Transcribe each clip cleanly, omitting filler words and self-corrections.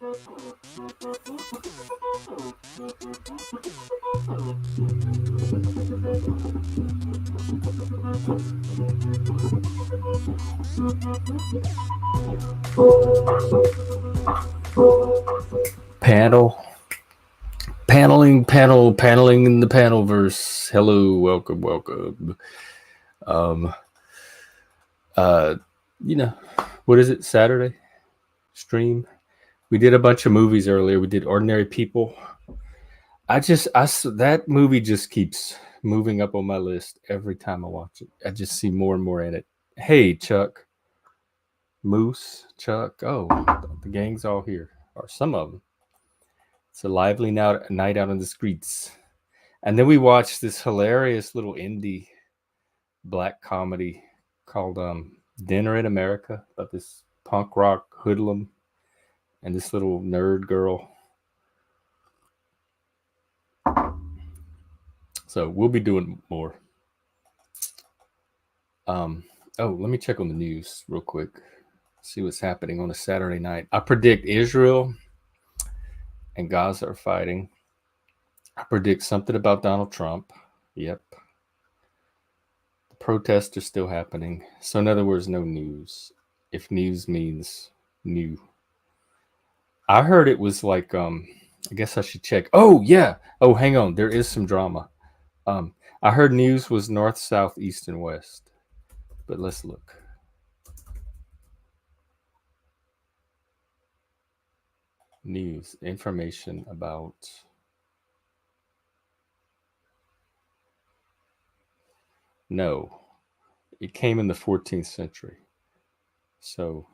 Paneling in the panelverse. Hello, welcome. Um, uh, what is it? Saturday stream. We did a bunch of movies earlier. We did Ordinary People. That movie just keeps moving up on my list every time I watch it. I just see more and more in it. Hey, Chuck, Moose, Chuck. Oh, the gang's all here, or some of them. It's a lively night out on the streets. And then we watched this hilarious little indie black comedy called Dinner in America, about this punk rock hoodlum and this little nerd girl. So we'll be doing more. Oh, let me check on the news real quick. See what's happening on a Saturday night. I predict Israel and Gaza are fighting. I predict something about Donald Trump. Yep. The protests are still happening. So in other words, no news. If news means new. I heard it was like, I guess I should check. Oh, yeah. Oh, hang on. There is some drama. I heard news was north, south, east, and west. But let's look. News, information about... No. It came in the 14th century. So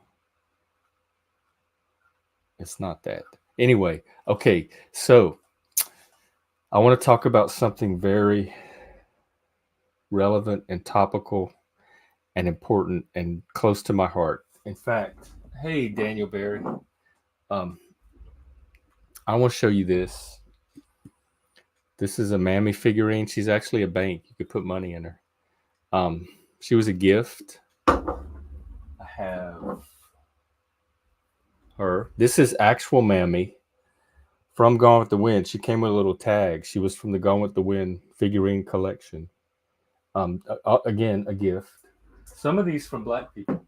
it's not that. Anyway, okay. So I want to talk about something very relevant and topical and important and close to my heart. In fact, hey, Daniel Barry, I want to show you this. This is a Mammy figurine. She's actually a bank. You could put money in her. She was a gift. I have her. This is actual Mammy from Gone with the Wind. She came with a little tag. She was from the Gone with the Wind figurine collection. Again, a gift. Some of these from Black people.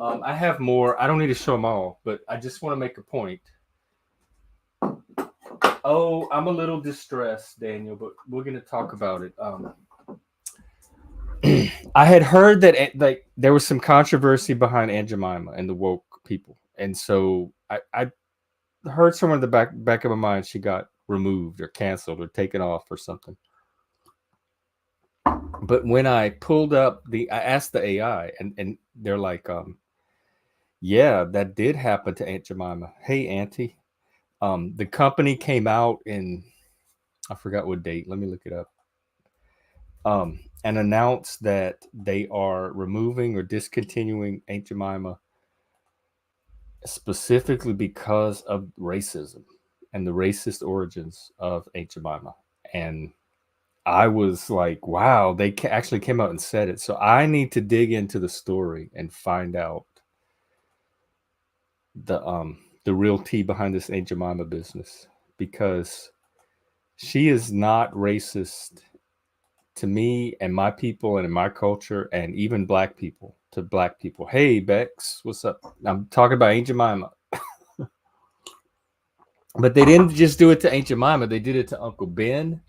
I have more. I don't need to show them all, but I just want to make a point. Oh, I'm a little distressed, Daniel, but we're going to talk about it. I had heard that there was some controversy behind Aunt Jemima and the woke people, and so I heard somewhere in the back of my mind she got removed or canceled or taken off or something. But when I pulled up I asked the AI, and they're like, yeah, that did happen to Aunt Jemima. Hey, Auntie. The company came out in, I forgot what date. Let me look it up. And announced that they are removing or discontinuing Aunt Jemima specifically because of racism and the racist origins of Aunt Jemima. And I was like, wow, they actually came out and said it. So I need to dig into the story and find out the real tea behind this Aunt Jemima business, because she is not racist to me and my people and in my culture, and even black people to black people. Hey, Bex, what's up? I'm talking about Aunt Jemima. But they didn't just do it to Aunt Jemima. They did it to Uncle Ben.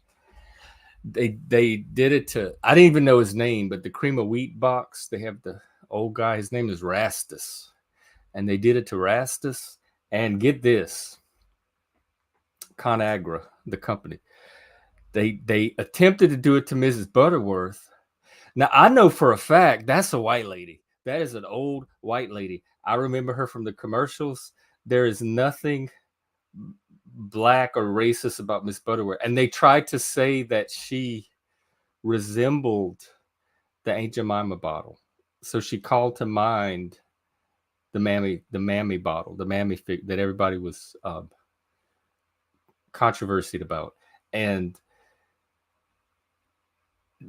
They did it to, I didn't even know his name, but the cream of wheat box, they have the old guy. His name is Rastus. And they did it to Rastus. And get this, ConAgra, the company, they attempted to do it to Mrs. Butterworth. Now, I know for a fact that's a white lady. That is an old white lady. I remember her from the commercials. There is nothing black or racist about Miss Butterworth. And they tried to say that she resembled the Aunt Jemima bottle. So she called to mind the Mammy bottle, the Mammy fig that everybody was controversied about. And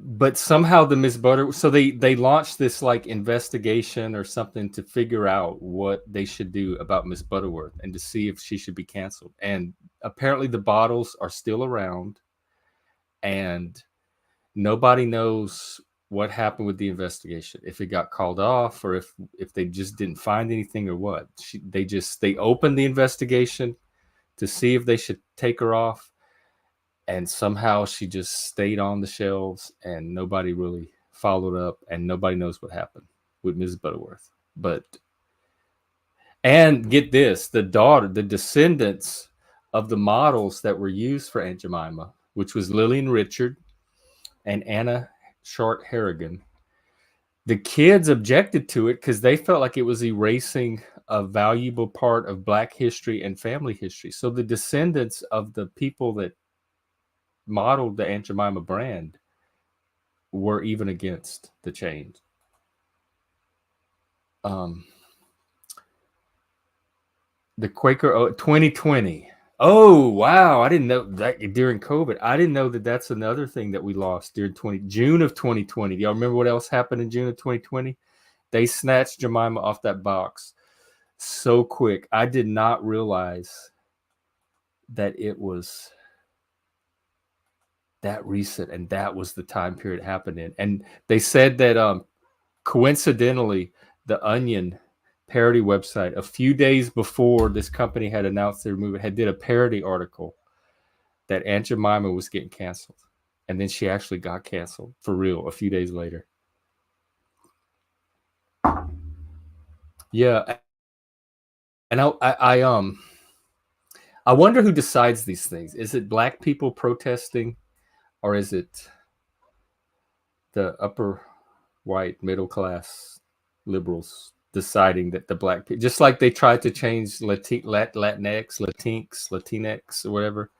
but somehow the Miss Butter, so they launched this like investigation or something to figure out what they should do about Miss Butterworth and to see if she should be canceled. And apparently the bottles are still around, and nobody knows what happened with the investigation, if it got called off or if they just didn't find anything or what. They opened the investigation to see if they should take her off, and somehow she just stayed on the shelves and nobody really followed up, and nobody knows what happened with Mrs. Butterworth. And get this, the descendants of the models that were used for Aunt Jemima, which was Lillian Richard and Anna Short Harrigan, the kids objected to it because they felt like it was erasing a valuable part of Black history and family history. So the descendants of the people that modeled the Aunt Jemima brand were even against the change. The Quaker 2020. Oh, wow. I didn't know that during COVID. I didn't know that that's another thing that we lost during June of 2020. Do y'all remember what else happened in June of 2020? They snatched Jemima off that box so quick. I did not realize that it was that recent, and that was the time period it happened in. And they said that coincidentally, the Onion parody website, a few days before this company had announced their movie, had did a parody article that Aunt Jemima was getting canceled, and then she actually got canceled for real a few days later. Yeah, and I wonder who decides these things. Is it Black people protesting, or is it the upper white middle class liberals deciding that the Black people, just like they tried to change Latinx, or whatever.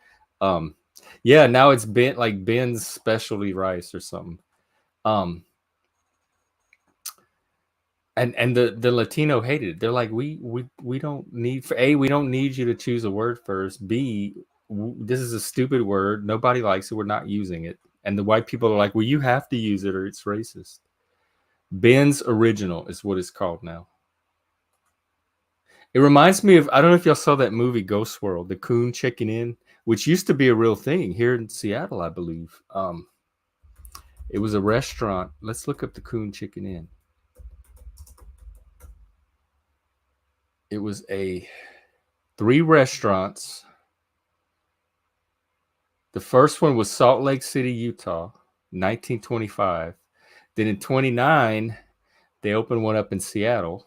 Yeah, now it's been like Ben's specialty rice or something. And the Latino hated it. They're like, we don't need, for A, we don't need you to choose a word first. B, this is a stupid word. Nobody likes it. We're not using it. And the white people are like, well, you have to use it or it's racist. Ben's Original is what it's called now. It reminds me of, I don't know if y'all saw that movie Ghost World, the Coon Chicken Inn, which used to be a real thing here in Seattle, I believe. It was a restaurant. Let's look up the Coon Chicken Inn. It was 3 restaurants. The first one was Salt Lake City, Utah, 1925. Then in 29, they opened one up in Seattle.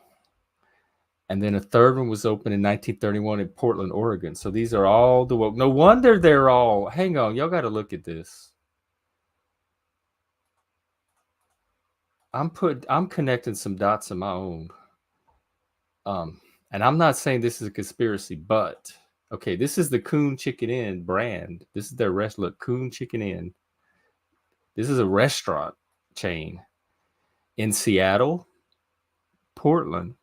And then a third one was opened in 1931 in Portland, Oregon. So these are all the woke. No wonder they're all, hang on, y'all got to look at this. I'm connecting some dots of my own. And I'm not saying this is a conspiracy, but okay, this is the Coon Chicken Inn brand. This is their look, Coon Chicken Inn. This is a restaurant chain in Seattle, Portland,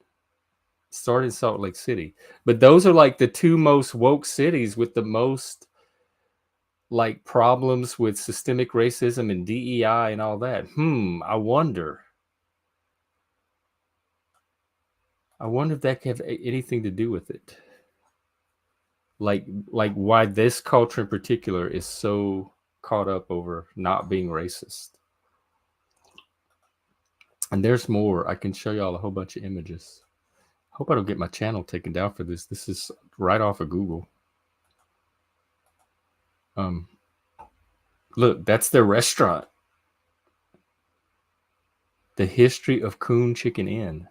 started in Salt Lake City. But those are like the 2 most woke cities with the most like problems with systemic racism and DEI and all that. I wonder if that could have anything to do with it. Like why this culture in particular is so caught up over not being racist. And there's more. I can show y'all a whole bunch of images. Hope I don't get my channel taken down for this. This is right off of Google. Look, that's their restaurant. The history of Coon Chicken Inn.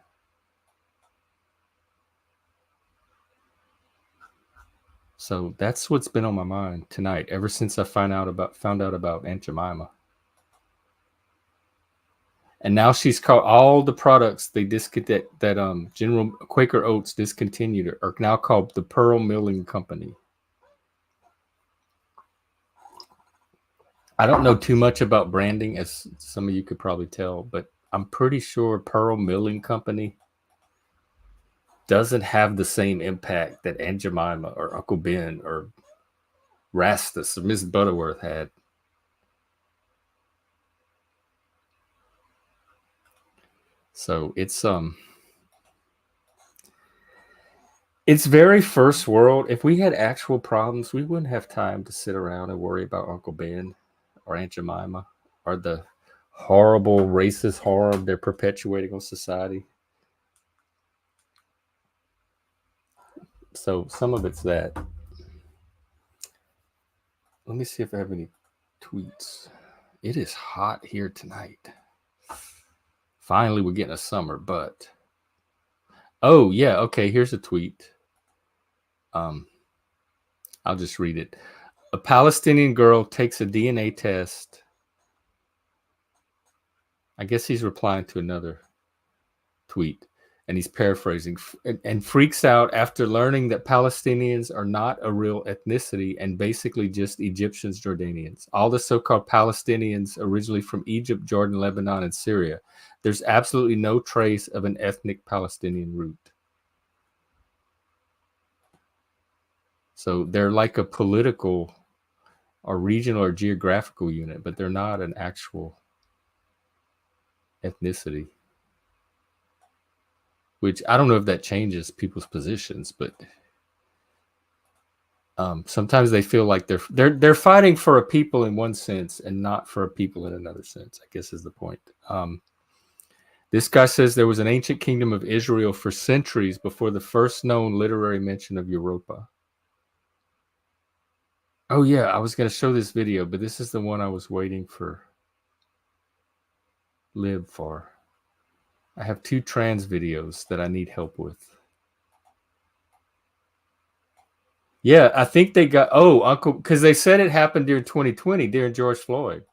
So that's what's been on my mind tonight, ever since I found out about Aunt Jemima. And now she's called, all the products they that General Quaker Oats discontinued are now called the Pearl Milling Company. I don't know too much about branding, as some of you could probably tell, but I'm pretty sure Pearl Milling Company doesn't have the same impact that Aunt Jemima or Uncle Ben or Rastus or Miss Butterworth had. So it's very first world. If we had actual problems, we wouldn't have time to sit around and worry about Uncle Ben or Aunt Jemima or the horrible racist horror they're perpetuating on society. So some of it's that. Let me see if I have any tweets. It is hot here tonight. Finally, we're getting a summer, but oh yeah, okay. Here's a tweet. Um, I'll just read it. A Palestinian girl takes a DNA test. I guess he's replying to another tweet, and he's paraphrasing, and freaks out after learning that Palestinians are not a real ethnicity and basically just Egyptians, Jordanians. All the so-called Palestinians originally from Egypt, Jordan, Lebanon, and Syria. There's absolutely no trace of an ethnic Palestinian root. So they're like a political or regional or geographical unit, but they're not an actual ethnicity. Which I don't know if that changes people's positions, but sometimes they feel like they're fighting for a people in one sense and not for a people in another sense, I guess is the point. This guy says there was an ancient kingdom of Israel for centuries before the first known literary mention of Europa. Oh yeah, I was going to show this video, but this is the one I was waiting for Lib for. I have 2 trans videos that I need help with. Yeah, I think they got Uncle, because they said it happened during 2020 during George Floyd.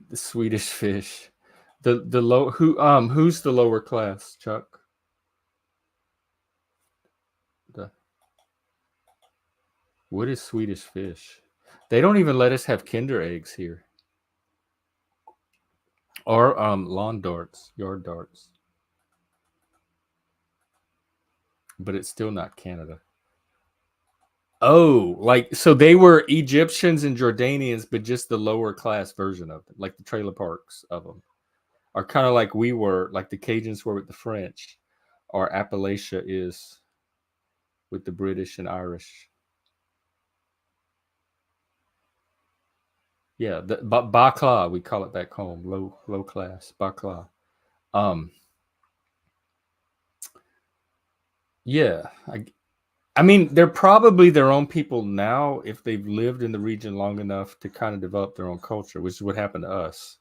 The Swedish fish. The low who's the lower class, Chuck? The What is Swedish fish? They don't even let us have Kinder eggs here. Or lawn darts, yard darts. But it's still not Canada. Oh, like so they were Egyptians and Jordanians, but just the lower class version of them, like the trailer parks of them, are kind of like we were, like the Cajuns were with the French, or Appalachia is with the British and Irish. Yeah, the bakla, we call it back home, low class bakla. Um, yeah, I mean they're probably their own people now if they've lived in the region long enough to kind of develop their own culture, which is what happened to us.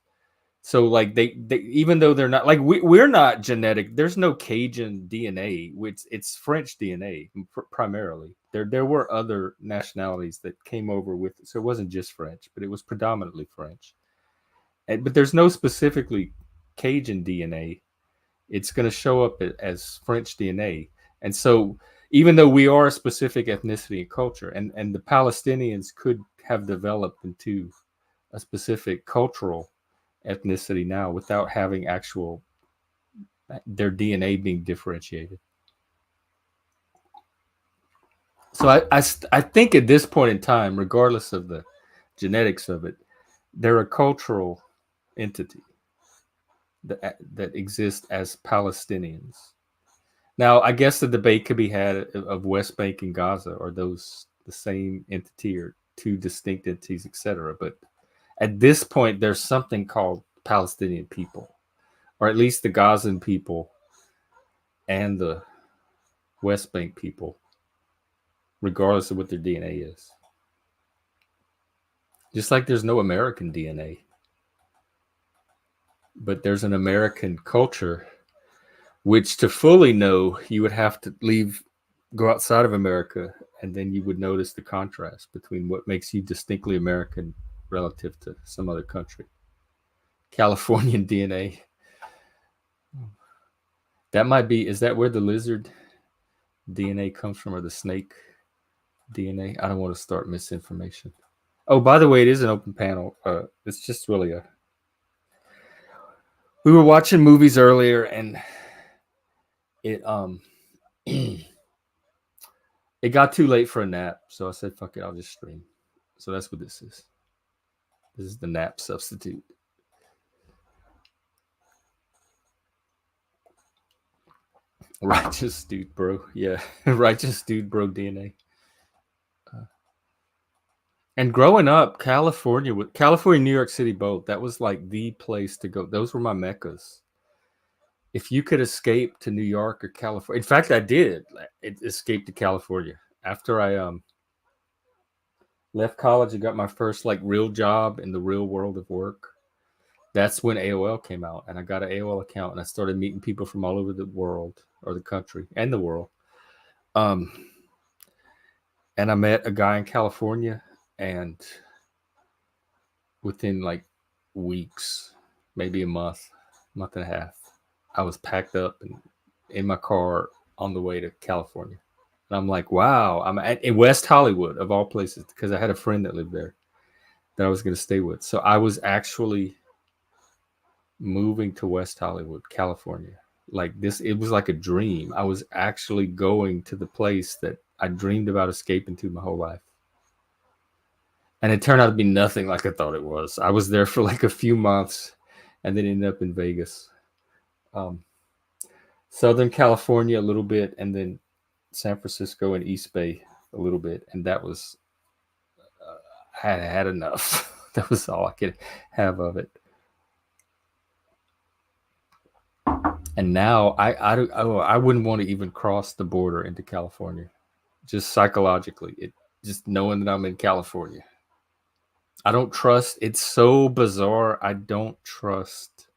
So like they even though they're not like we're not genetic. There's no Cajun DNA. Which it's French DNA primarily. There were other nationalities that came over with it, so it wasn't just French, but it was predominantly French. But there's no specifically Cajun DNA. It's going to show up as French DNA, and so even though we are a specific ethnicity and culture, and the Palestinians could have developed into a specific cultural ethnicity now without having actual their DNA being differentiated. So I think at this point in time, regardless of the genetics of it, they're a cultural entity that exists as Palestinians. Now, I guess the debate could be had of West Bank and Gaza. Are those the same entity or 2 distinct entities, etc.? But at this point, there's something called Palestinian people, or at least the Gazan people and the West Bank people, regardless of what their DNA is. Just like there's no American DNA, but there's an American culture, which to fully know, you would have to go outside of America, and then you would notice the contrast between what makes you distinctly American relative to some other country. Californian DNA. That might be, is that where the lizard DNA comes from, or the snake DNA? I don't want to start misinformation. Oh, by the way, it is an open panel. It's just really we were watching movies earlier, and it it got too late for a nap, so I said, "Fuck it, I'll just stream." So that's what this is. This is the nap substitute. Righteous dude, bro. Yeah, righteous dude, bro. DNA. And growing up, California, New York City, both. That was like the place to go. Those were my meccas. If you could escape to New York or California, in fact, I did. Escape to California after I left college and got my first like real job in the real world of work. That's when AOL came out, and I got an AOL account, and I started meeting people from all over the world or the country and the world. Um, and I met a guy in California, and within like weeks, maybe a month and a half, I was packed up and in my car on the way to California. And I'm like, wow, in West Hollywood of all places, because I had a friend that lived there that I was going to stay with. So I was actually moving to West Hollywood, California. Like this, it was like a dream. I was actually going to the place that I dreamed about escaping to my whole life. And it turned out to be nothing like I thought it was. I was there for like a few months and then ended up in Vegas. Um, Southern California a little bit, and then San Francisco and East Bay a little bit. And that was, I had enough. That was all I could have of it. And now I wouldn't want to even cross the border into California, just psychologically. It just knowing that I'm in California. I don't trust. It's so bizarre. I don't trust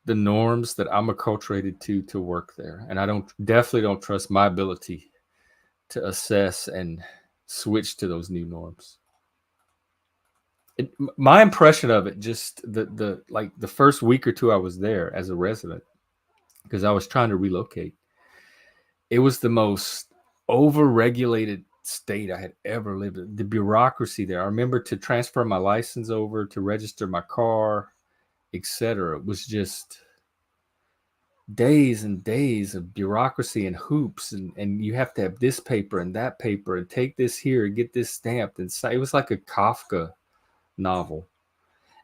the norms that I'm acculturated to work there, and I definitely don't trust my ability to assess and switch to those new norms. My impression of it, just the like the first week or two I was there as a resident, because I was trying to relocate. It was the most over-regulated state I had ever lived in. The bureaucracy there. I remember to transfer my license over, to register my car, etc. It was just days and days of bureaucracy and hoops, and you have to have this paper and that paper and take this here and get this stamped. And so it was like a Kafka novel.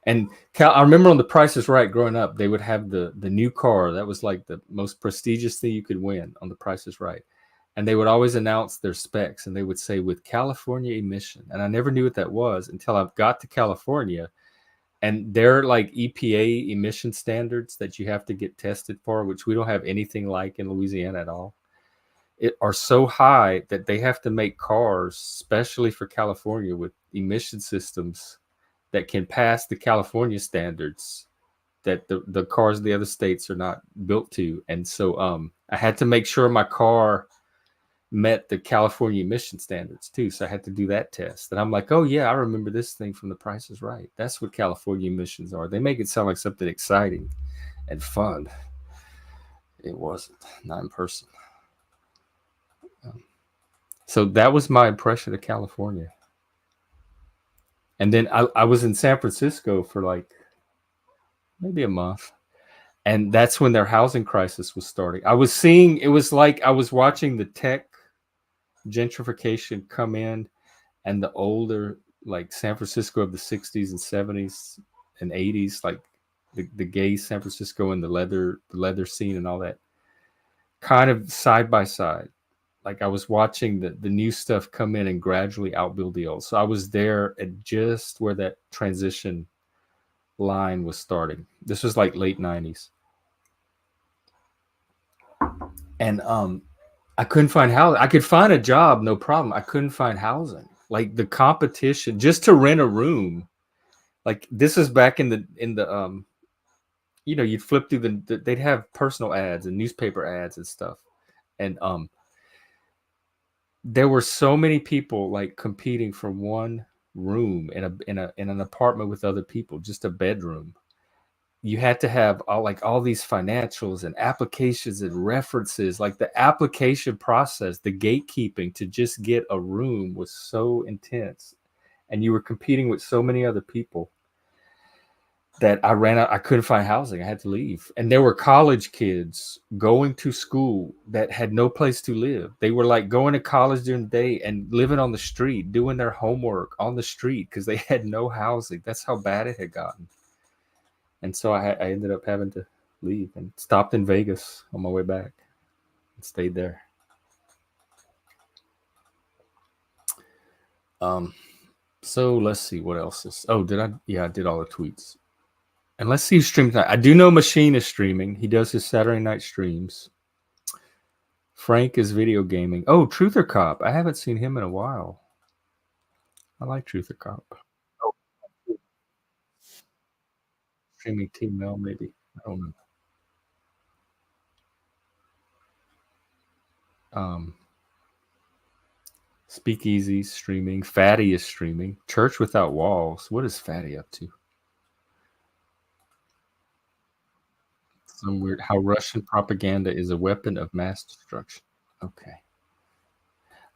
And I remember on The Price is Right growing up, they would have the new car. That was like the most prestigious thing you could win on The Price is Right. And they would always announce their specs, and they would say with California emission. And I never knew what that was until I got to California, and they're like EPA emission standards that you have to get tested for, which we don't have anything like in Louisiana at all. It are so high that they have to make cars, especially for California, with emission systems that can pass the California standards that the cars of the other states are not built to. And so I had to make sure my car met the California emission standards too. So I had to do that test. And I'm like, oh yeah, I remember this thing from The Price is Right. That's what California emissions are. They make it sound like something exciting and fun. It wasn't, not in person. So that was my impression of California. And then I was in San Francisco for like maybe a month. And that's when their housing crisis was starting. I was seeing, it was like I was watching the tech gentrification come in, and the older, like San Francisco of the 60s and 70s and 80s, like the gay San Francisco and the leather scene and all that, kind of side by side. Like I was watching the new stuff come in and gradually outbuild the old. So I was there at just where that transition line was starting. This was like late 90s. And I couldn't find housing. I could find a job, no problem. I couldn't find housing. Like the competition just to rent a room. Like this is back in the you'd flip through they'd have personal ads and newspaper ads and stuff. And there were so many people like competing for one room in an apartment with other people, just a bedroom. You had to have all these financials and applications and references. Like the application process, the gatekeeping to just get a room was so intense, and you were competing with so many other people that I ran out. I couldn't find housing. I had to leave. And there were college kids going to school that had no place to live. They were like going to college during the day and living on the street, doing their homework on the street because they had no housing. That's how bad it had gotten. And so I ended up having to leave and stopped in Vegas on my way back. and stayed there. So let's see what else is. Oh, did I? Yeah, I did all the tweets. And let's see who streams tonight. I do know Machine is streaming. He does his Saturday night streams. Frank is video gaming. Oh, Truther Cop. I haven't seen him in a while. I like Truther Cop. Oh, streaming Team Mel, maybe. I don't know. Speakeasy streaming. Fatty is streaming. Church Without Walls. What is Fatty up to? Some weird. How Russian propaganda is a weapon of mass destruction. Okay.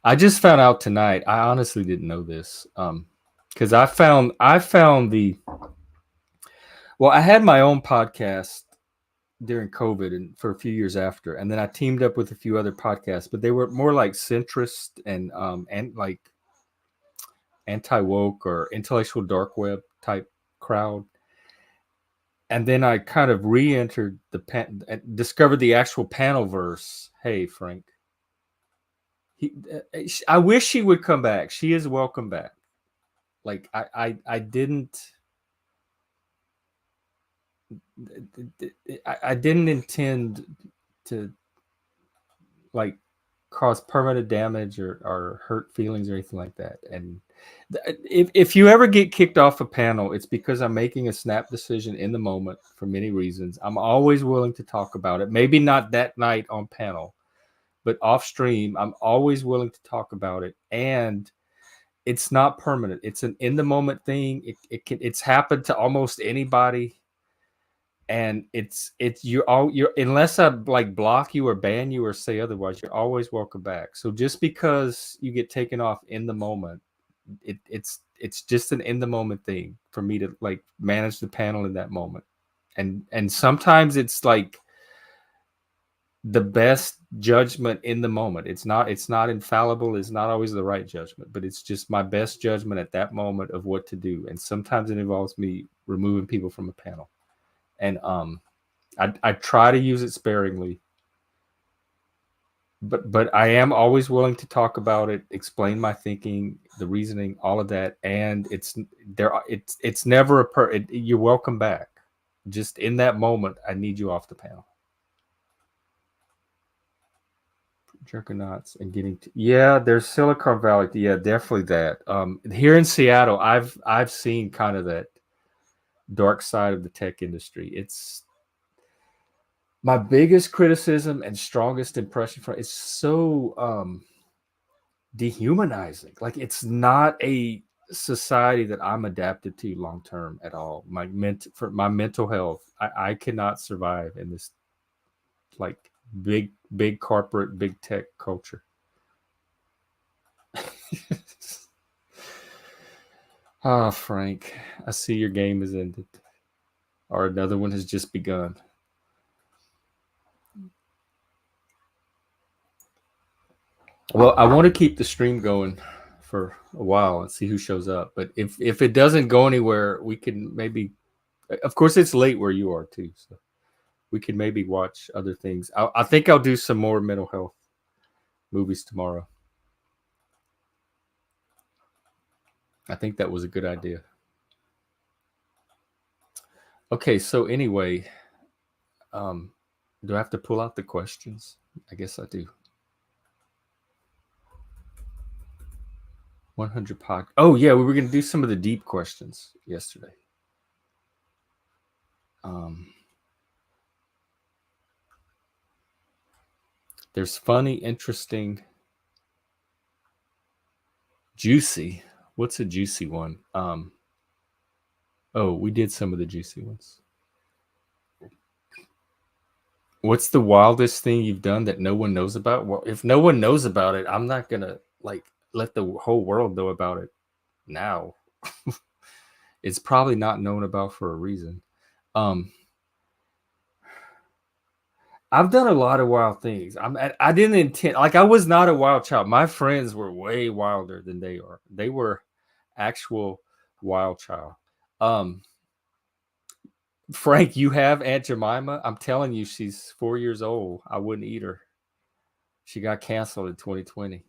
I just found out tonight. I honestly didn't know this. Because I found the. Well, I had my own podcast during COVID and for a few years after, and then I teamed up with a few other podcasts, but they were more like centrist and like anti woke or intellectual dark web type crowd. And then I kind of re-entered discovered the actual panel verse. Hey, Frank. I wish she would come back. She is welcome back. Like I didn't. I didn't intend to like cause permanent damage or hurt feelings or anything like that. And if you ever get kicked off a panel, it's because I'm making a snap decision in the moment for many reasons. I'm always willing to talk about it. Maybe not that night on panel, but off stream, I'm always willing to talk about it. And it's not permanent. It's an in the moment thing. It's happened to almost anybody. And you're unless I like block you or ban you or say otherwise, you're always welcome back. So just because you get taken off in the moment, it's just an in the moment thing for me to like manage the panel in that moment. And sometimes it's like the best judgment in the moment. It's not infallible, it's not always the right judgment, but it's just my best judgment at that moment of what to do. And sometimes it involves me removing people from a panel. And I try to use it sparingly, but I am always willing to talk about it, explain my thinking, the reasoning, all of that. And it's never you're welcome back. Just in that moment, I need you off the panel. Jerkernauts and getting to, yeah, there's Silicon Valley. Yeah, definitely that. Here in Seattle, I've seen kind of that dark side of the tech industry. It's my biggest criticism and strongest impression from it's so dehumanizing. Like it's not a society that I'm adapted to long term at all. For my mental health, I cannot survive in this like big corporate, big tech culture. Ah, Frank, I see your game has ended, or another one has just begun. Well, I want to keep the stream going for a while and see who shows up. But if it doesn't go anywhere, we can maybe. Of course, it's late where you are too, so we can maybe watch other things. I think I'll do some more mental health movies tomorrow. I think that was a good idea. Okay, so anyway, do I have to pull out the questions? I guess I do. 100 pod. Oh yeah, we were going to do some of the deep questions yesterday. There's funny, interesting, juicy. What's a juicy one? Oh, we did some of the juicy ones. What's the wildest thing you've done that no one knows about? Well, if no one knows about it, I'm not gonna like let the whole world know about it now. It's probably not known about for a reason. I've done a lot of wild things. I didn't intend, like I was not a wild child. My friends were way wilder than they are. They were actual wild child. Frank, you have Aunt Jemima. I'm telling you, she's 4 years old. I wouldn't eat her. She got canceled in 2020.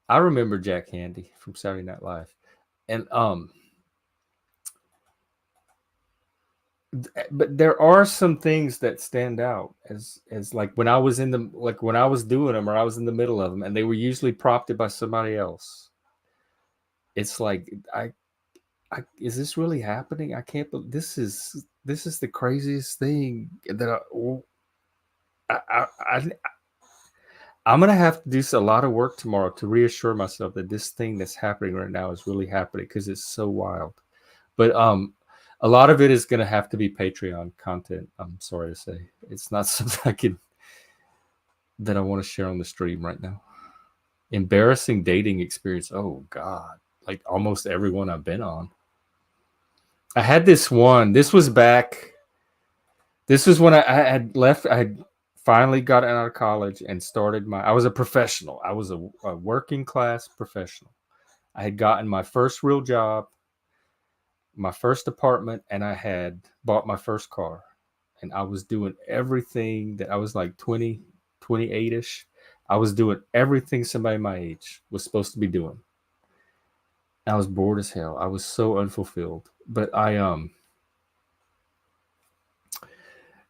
I remember Jack Handy from Saturday Night Live, and but there are some things that stand out as like when I was in the like when I was doing them or I was in the middle of them, and they were usually prompted by somebody else. It's like is this really happening? I can't believe this is the craziest thing that I I'm gonna have to do a lot of work tomorrow to reassure myself that this thing that's happening right now is really happening because it's so wild. But a lot of it is gonna have to be Patreon content. I'm sorry to say, it's not something that I want to share on the stream right now. Embarrassing dating experience. Oh God, like almost everyone I've been on. I had this one. This was back. This was when I had left. I had finally gotten out of college and started I was a professional. I was a working class professional. I had gotten my first real job, my first apartment, and I had bought my first car. And I was doing everything that I was like 20, 28-ish. I was doing everything somebody my age was supposed to be doing. I was bored as hell. I was so unfulfilled. But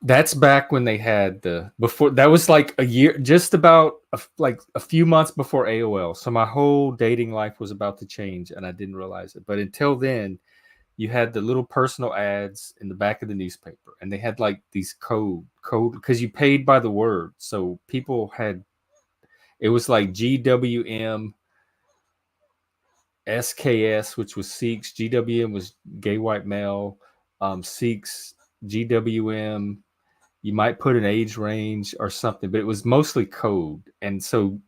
that's back when they had before that was like a year, just about like a few months before AOL. So my whole dating life was about to change and I didn't realize it. But until then, you had the little personal ads in the back of the newspaper, and they had like these code because you paid by the word. So people had, it was like GWM, SKS, which was Sikhs, GWM was gay white male, Sikhs, GWM, you might put an age range or something, but it was mostly code. And so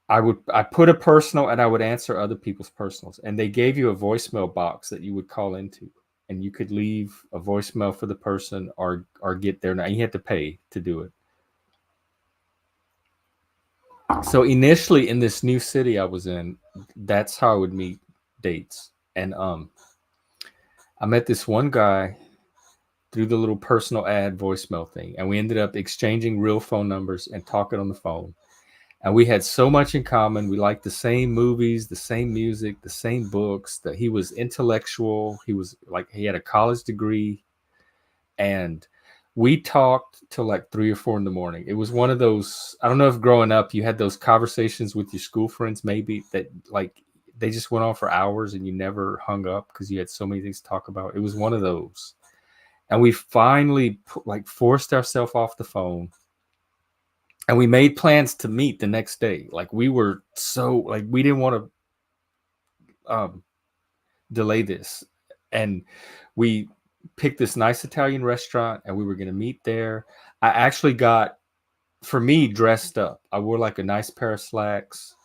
I put a personal and I would answer other people's personals, and they gave you a voicemail box that you would call into, and you could leave a voicemail for the person or get there. Now you had to pay to do it. So initially in this new city I was in, that's how I would meet dates. And I met this one guy through the little personal ad voicemail thing, and we ended up exchanging real phone numbers and talking on the phone. And we had so much in common. We liked the same movies, the same music, the same books. That he was intellectual. He was like, he had a college degree, and we talked till like 3 or 4 in the morning. It was one of those, I don't know if growing up you had those conversations with your school friends, maybe, that like they just went on for hours and you never hung up because you had so many things to talk about. It was one of those. And we finally like forced ourselves off the phone, and we made plans to meet the next day. Like we were so like we didn't want to delay this, and we picked this nice Italian restaurant, and we were going to meet there. I actually got, for me, dressed up. I wore like a nice pair of slacks,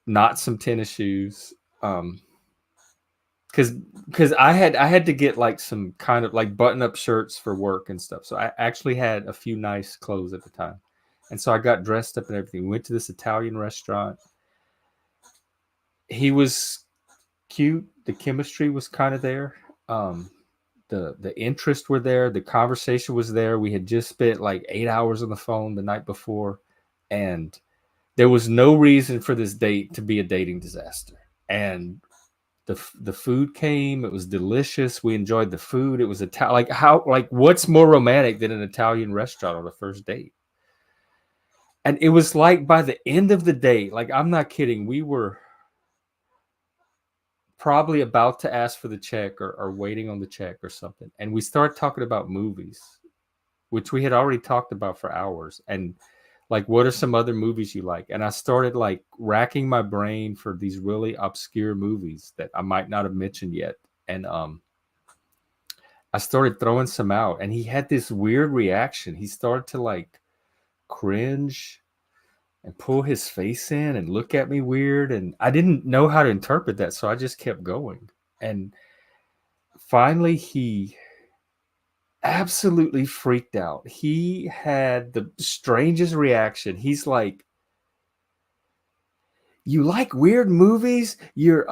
not some tennis shoes, because I had to get like some kind of like button up shirts for work and stuff. So I actually had a few nice clothes at the time. And so I got dressed up and everything. We went to this Italian restaurant. He was cute. The chemistry was kind of there. The interest were there. The conversation was there. We had just spent like 8 hours on the phone the night before, and there was no reason for this date to be a dating disaster. And the food came. It was delicious. We enjoyed the food. It was what's more romantic than an Italian restaurant on a first date? And it was like by the end of the day, like I'm not kidding, we were probably about to ask for the check or waiting on the check or something. And we started talking about movies, which we had already talked about for hours. And like, what are some other movies you like? And I started like racking my brain for these really obscure movies that I might not have mentioned yet. And I started throwing some out, and he had this weird reaction. He started to like cringe and pull his face in and look at me weird, and I didn't know how to interpret that, so I just kept going. And finally he absolutely freaked out. He had the strangest reaction. He's like, "You like weird movies? You're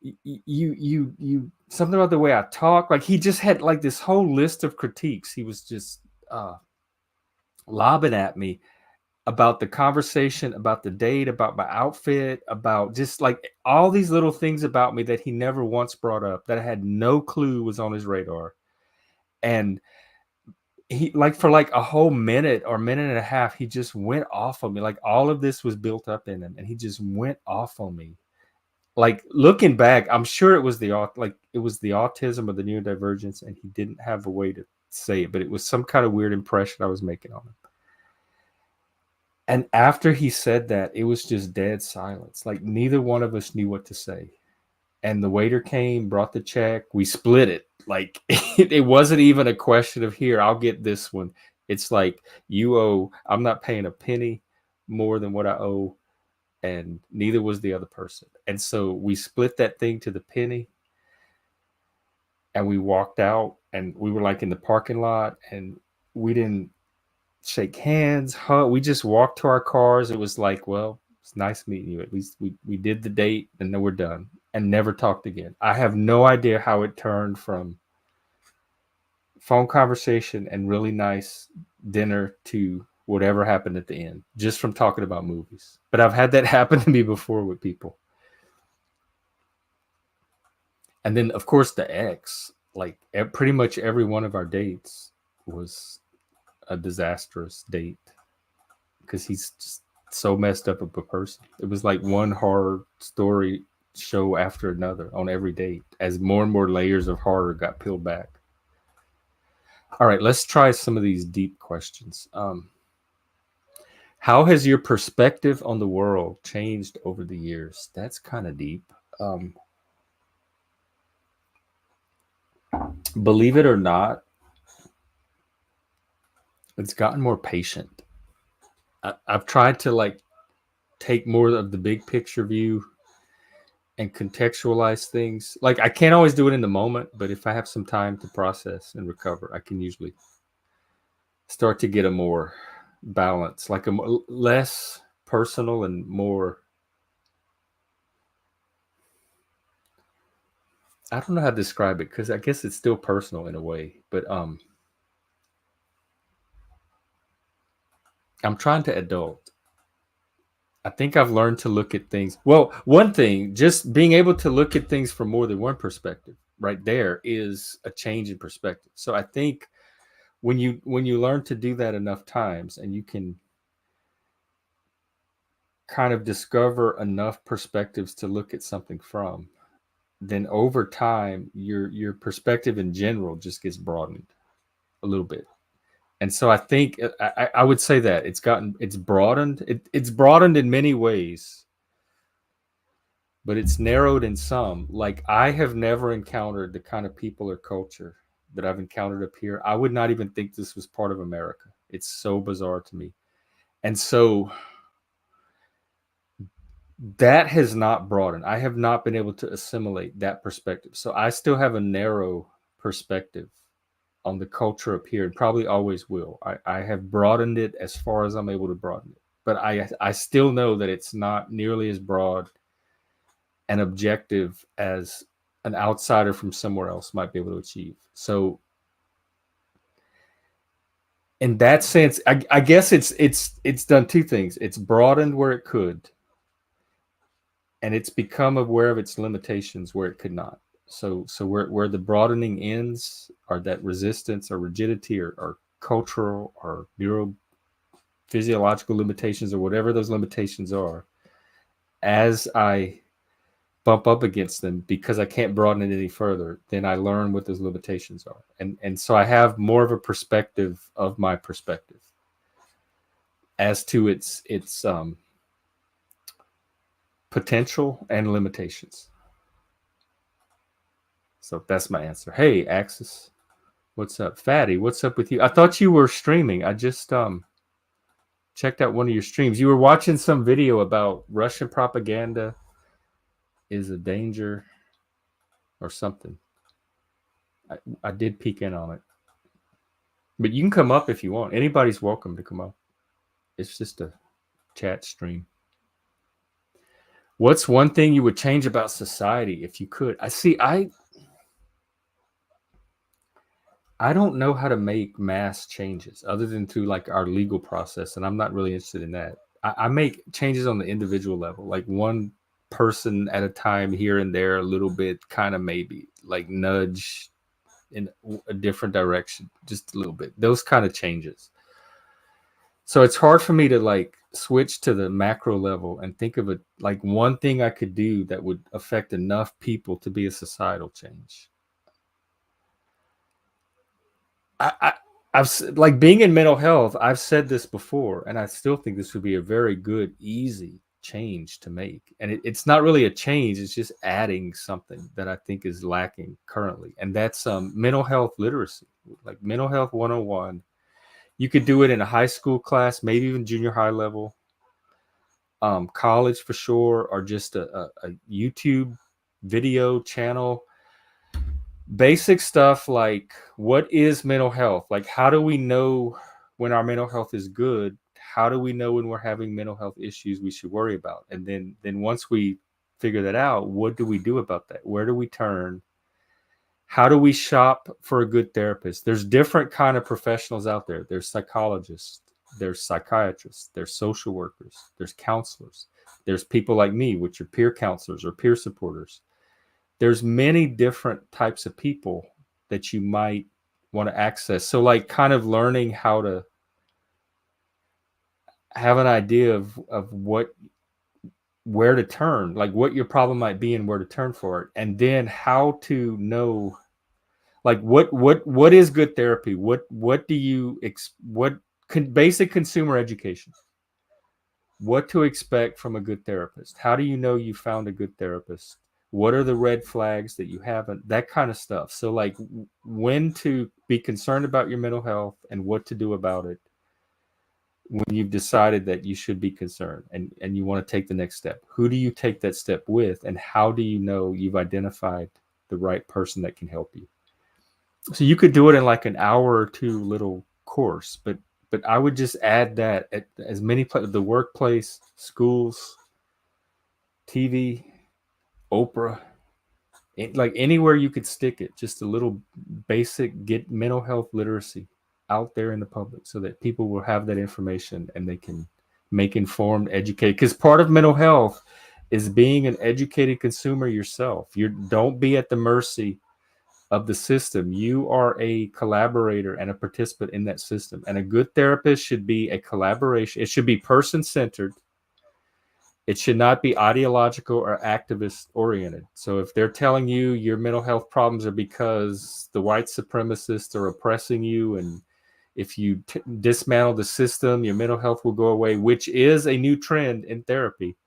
you something about the way I talk." Like he just had like this whole list of critiques. He was just lobbing at me about the conversation, about the date, about my outfit, about just like all these little things about me that he never once brought up, that I had no clue was on his radar. And he, like, for like a whole minute or minute and a half, he just went off on me. Like all of this was built up in him, and he just went off on me. Like looking back, I'm sure it was the autism or the neurodivergence, and he didn't have a way to say it, but it was some kind of weird impression I was making on him. And after he said that, it was just dead silence. Like neither one of us knew what to say. And the waiter came, brought the check. We split it. Like it wasn't even a question of, here, I'll get this one. It's like, you owe, I'm not paying a penny more than what I owe. And neither was the other person. And so we split that thing to the penny. And we walked out, and we were like in the parking lot, and we didn't shake hands, hug. We just walked to our cars. It was like, well, it's nice meeting you. At least we did the date, and then we're done, and never talked again. I have no idea how it turned from phone conversation and really nice dinner to whatever happened at the end, just from talking about movies. But I've had that happen to me before with people. And then, of course, the ex, like pretty much every one of our dates was a disastrous date because he's just so messed up of a person. It was like one horror story show after another on every date as more and more layers of horror got peeled back. All right, let's try some of these deep questions. How has your perspective on the world changed over the years? That's kind of deep. Believe it or not, it's gotten more patient. I've tried to like take more of the big picture view and contextualize things. Like I can't always do it in the moment, but if I have some time to process and recover, I can usually start to get a more balance, like a less personal and more, I don't know how to describe it, because I guess it's still personal in a way, but I'm trying to adult. I think I've learned to look at things. Well, one thing, just being able to look at things from more than one perspective, right there is a change in perspective. So I think when you learn to do that enough times, and you can kind of discover enough perspectives to look at something from, then over time your perspective in general just gets broadened a little bit. And so I think I would say that it's broadened. It's broadened in many ways, but it's narrowed in some. Like I have never encountered the kind of people or culture that I've encountered up here. I would not even think this was part of America. It's so bizarre to me. And so that has not broadened. I have not been able to assimilate that perspective. So I still have a narrow perspective on the culture up here, and probably always will. I have broadened it as far as I'm able to broaden it. But I still know that it's not nearly as broad and objective as an outsider from somewhere else might be able to achieve. So in that sense, I guess it's done two things. It's broadened where it could, and it's become aware of its limitations where it could not. So where the broadening ends are that resistance or rigidity or cultural or neurophysiological limitations or whatever those limitations are. As I bump up against them because I can't broaden it any further, then I learn what those limitations are. And so I have more of a perspective of my perspective as to its potential and limitations. So that's my answer. Hey, Axis, what's up? Fatty, what's up with you? I thought you were streaming. I just checked out one of your streams. You were watching some video about Russian propaganda is a danger or something. I did peek in on it. But you can come up if you want. Anybody's welcome to come up. It's just a chat stream. What's one thing you would change about society if you could? I I don't know how to make mass changes other than through like our legal process, and I'm not really interested in that. I make changes on the individual level, like one person at a time, here and there, a little bit, kind of maybe like nudge in a different direction, just a little bit. Those kind of changes. So it's hard for me to like switch to the macro level and think of it like one thing I could do that would affect enough people to be a societal change. I I've like being in mental health. I've said this before, and I still think this would be a very good, easy change to make. And it's not really a change; it's just adding something that I think is lacking currently, and that's mental health literacy, like mental health 101. You could do it in a high school class, maybe even junior high level, college for sure, or just a YouTube video channel. Basic stuff like what is mental health? Like, how do we know when our mental health is good? How do we know when we're having mental health issues we should worry about? And then once we figure that out, what do we do about that? Where do we turn? How do we shop for a good therapist? There's different kind of professionals out there. There's psychologists, there's psychiatrists, there's social workers, there's counselors, there's people like me, which are peer counselors or peer supporters. There's many different types of people that you might want to access. So like kind of learning how to have an idea of what, where to turn, like what your problem might be and where to turn for it. And then how to know like what is good therapy? What do you basic consumer education? What to expect from a good therapist? How do you know you found a good therapist? What are the red flags that you haven't? That kind of stuff. So like when to be concerned about your mental health and what to do about it when you've decided that you should be concerned and you want to take the next step. Who do you take that step with, and how do you know you've identified the right person that can help you? So you could do it in like an hour or two little course, but I would just add that at as many the workplace, schools, TV, Oprah, like anywhere you could stick it, just a little basic, get mental health literacy out there in the public so that people will have that information and they can make informed, educated, because part of mental health is being an educated consumer yourself. You don't be at the mercy of the system. You are a collaborator and a participant in that system. And a good therapist should be a collaboration. It should be person-centered. It should not be ideological or activist oriented. So if they're telling you your mental health problems are because the white supremacists are oppressing you, and if you dismantle the system, your mental health will go away, which is a new trend in therapy.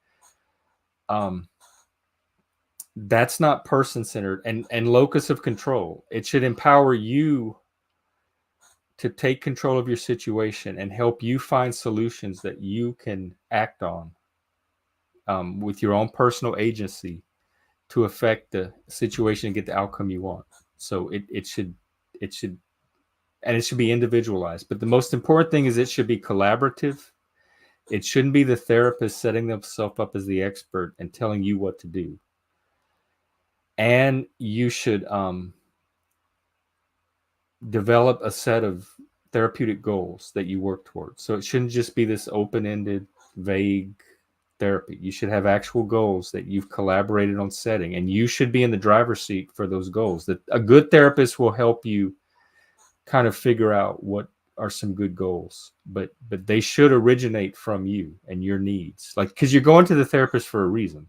That's not person-centered and locus of control. It should empower you to take control of your situation and help you find solutions that you can act on with your own personal agency to affect the situation and get the outcome you want. So it should and it should be individualized. But the most important thing is it should be collaborative. It shouldn't be the therapist setting themselves up as the expert and telling you what to do. And you should develop a set of therapeutic goals that you work towards. So it shouldn't just be this open-ended, vague therapy. You should have actual goals that you've collaborated on setting, and you should be in the driver's seat for those goals. That a good therapist will help you kind of figure out what are some good goals, but they should originate from you and your needs. Like, because you're going to the therapist for a reason.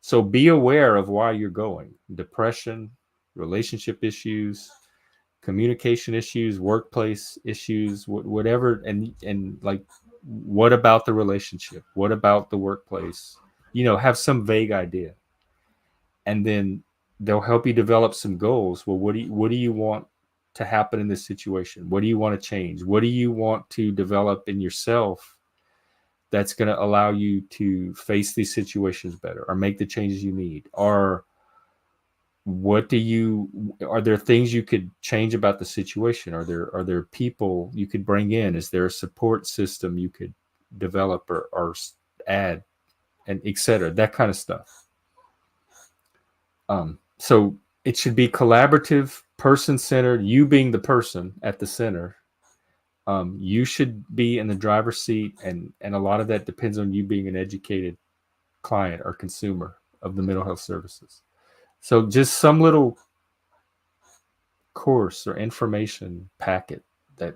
So be aware of why you're going. Depression, relationship issues, communication issues, workplace issues, whatever. And like, what about the relationship? What about the workplace? Have some vague idea. And then they'll help you develop some goals. Well, what do you want to happen in this situation? What do you want to change? What do you want to develop in yourself that's going to allow you to face these situations better or make the changes you need? Or are there things you could change about the situation? Are there people you could bring in? Is there a support system you could develop or add, and etc., that kind of stuff. So it should be collaborative person-centered, you being the person at the center. You should be in the driver's seat, and a lot of that depends on you being an educated client or consumer of the mental health services. So just some little course or information packet that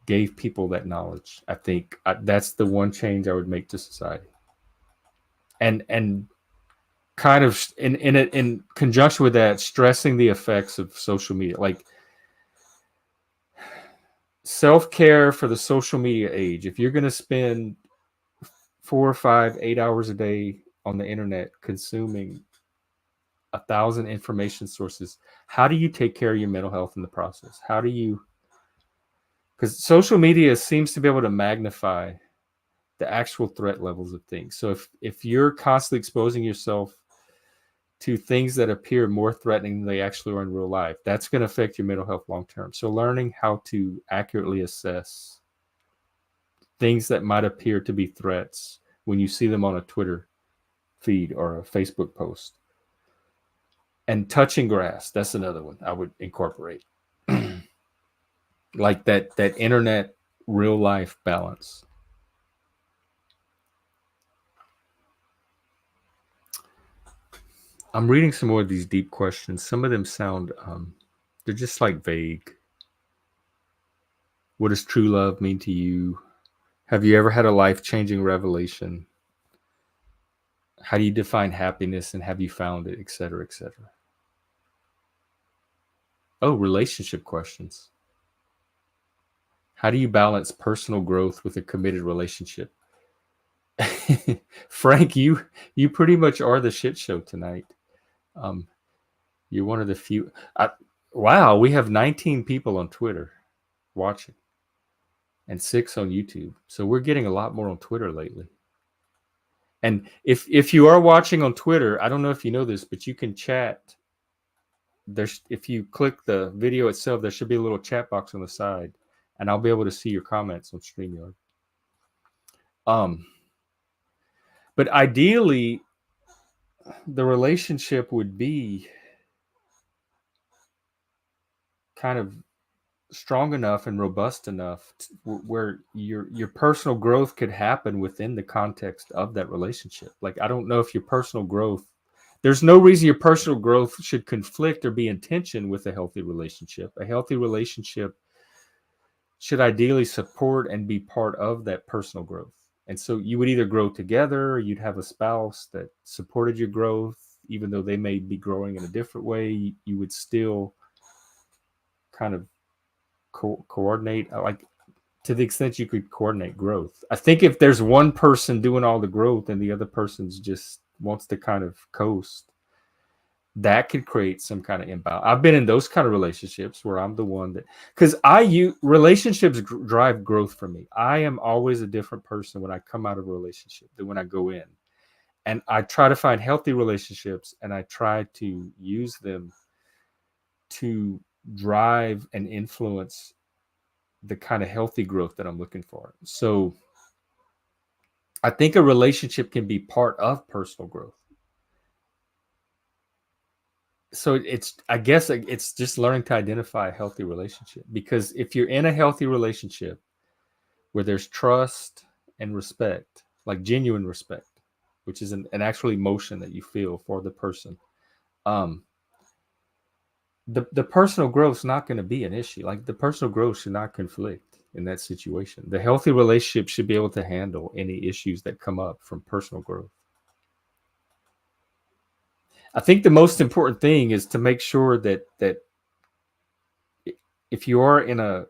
gave people that knowledge. I think that's the one change I would make to society. And kind of in conjunction with that, stressing the effects of social media, like self-care for the social media age. If you're going to spend 4 or 5, 8 hours a day on the internet consuming 1,000 information sources, how do you take care of your mental health in the process? How do you, because social media seems to be able to magnify the actual threat levels of things. So if you're constantly exposing yourself to things that appear more threatening than they actually are in real life, that's going to affect your mental health long term. So learning how to accurately assess things that might appear to be threats when you see them on a Twitter feed or a Facebook post. And touching grass, that's another one I would incorporate. Like that internet real life balance. I'm reading some more of these deep questions. Some of them sound they're just like vague. What does true love mean to you? Have you ever had a life-changing revelation? How do you define happiness, and have you found it, etc., etc.? Oh, relationship questions. How do you balance personal growth with a committed relationship? Frank, you pretty much are the shit show tonight. You're one of the few. Wow, we have 19 people on Twitter watching and 6 on YouTube. So we're getting a lot more on Twitter lately. And if you are watching on Twitter, I don't know if you know this, but you can chat. If you click the video itself, there should be a little chat box on the side, and I'll be able to see your comments on StreamYard. But ideally, the relationship would be kind of strong enough and robust enough where your personal growth could happen within the context of that relationship. Like, I don't know if your personal growth, there's no reason your personal growth should conflict or be in tension with a healthy relationship. A healthy relationship should ideally support and be part of that personal growth. And so you would either grow together, or you'd have a spouse that supported your growth, even though they may be growing in a different way. You would still kind of coordinate, like, to the extent you could coordinate growth. I think if there's one person doing all the growth and the other person's just wants to kind of coast, that could create some kind of imbalance. I've been in those kind of relationships where I'm the one that, because relationships drive growth for me. I am always a different person when I come out of a relationship than when I go in. And I try to find healthy relationships, and I try to use them to drive and influence the kind of healthy growth that I'm looking for. So I think a relationship can be part of personal growth. So I guess it's just learning to identify a healthy relationship, because if you're in a healthy relationship where there's trust and respect, like genuine respect, which is an actual emotion that you feel for the person, the personal growth is not going to be an issue. Like, the personal growth should not conflict in that situation. The healthy relationship should be able to handle any issues that come up from personal growth. I think the most important thing is to make sure that if you are in a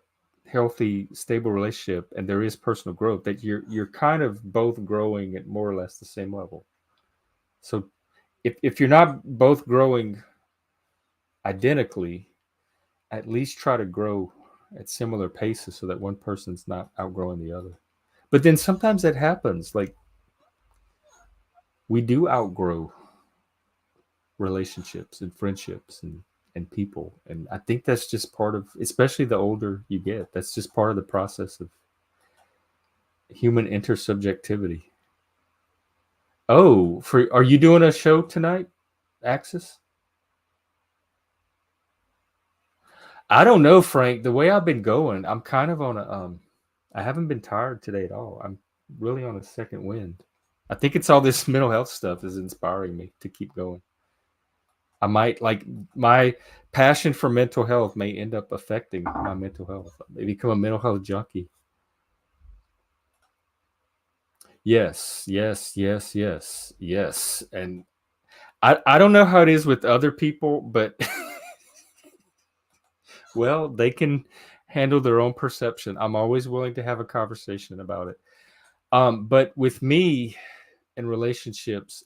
healthy, stable relationship and there is personal growth, that you're kind of both growing at more or less the same level. So if you're not both growing identically, at least try to grow at similar paces so that one person's not outgrowing the other. But then sometimes that happens. Like, we do outgrow relationships and friendships and people. And I think that's just part of, especially the older you get, that's just part of the process of human intersubjectivity. Oh, are you doing a show tonight, Axis? I don't know, Frank. The way I've been going, I'm kind of on a I haven't been tired today at all. I'm really on a second wind. I think it's all this mental health stuff is inspiring me to keep going. I might like my passion for mental health may end up affecting my mental health. I may become a mental health junkie. Yes, yes, yes, yes, yes. And I don't know how it is with other people, but well, they can handle their own perception. I'm always willing to have a conversation about it. But with me in relationships,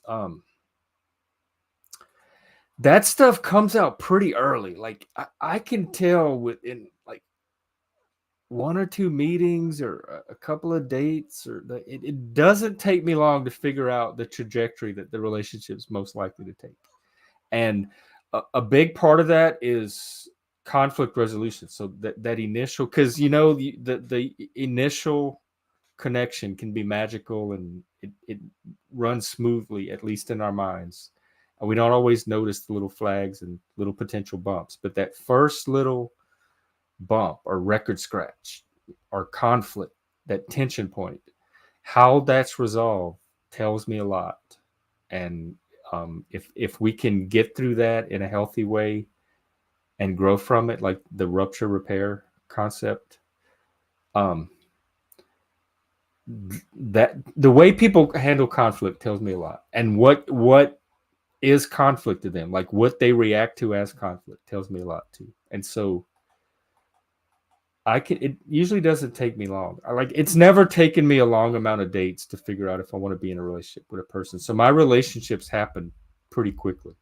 that stuff comes out pretty early. Like I can tell within like one or two meetings or a couple of dates, or it doesn't take me long to figure out the trajectory that the relationship's most likely to take. And a big part of that is conflict resolution. So that initial, because the initial connection can be magical, and it runs smoothly, at least in our minds. And we don't always notice the little flags and little potential bumps. But that first little bump or record scratch or conflict, that tension point, how that's resolved tells me a lot. And if we can get through that in a healthy way and grow from it, like the rupture repair concept, um, that the way people handle conflict tells me a lot. And what is conflict to them, like what they react to as conflict, tells me a lot too. And so it usually doesn't take me long. It's never taken me a long amount of dates to figure out if I want to be in a relationship with a person. So my relationships happen pretty quickly.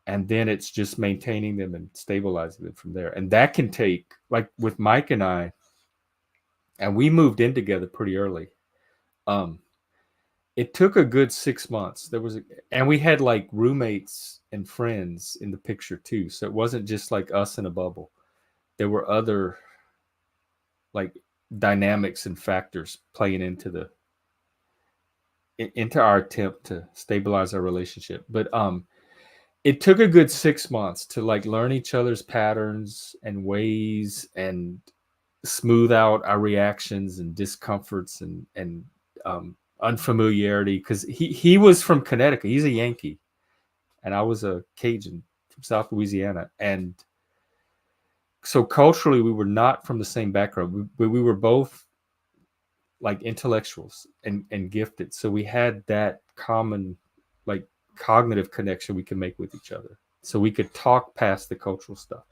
And then it's just maintaining them and stabilizing them from there. And that can take, like with Mike and I, and we moved in together pretty early. Um, it took a good 6 months. And we had like roommates and friends in the picture too. So it wasn't just like us in a bubble. There were other like dynamics and factors playing into our attempt to stabilize our relationship. But it took a good 6 months to like learn each other's patterns and ways and smooth out our reactions and discomforts and unfamiliarity, because he was from Connecticut. He's a Yankee, and I was a Cajun from South Louisiana. And so culturally, we were not from the same background. We were both like intellectuals and gifted. So we had that common like cognitive connection we could make with each other. So we could talk past the cultural stuff.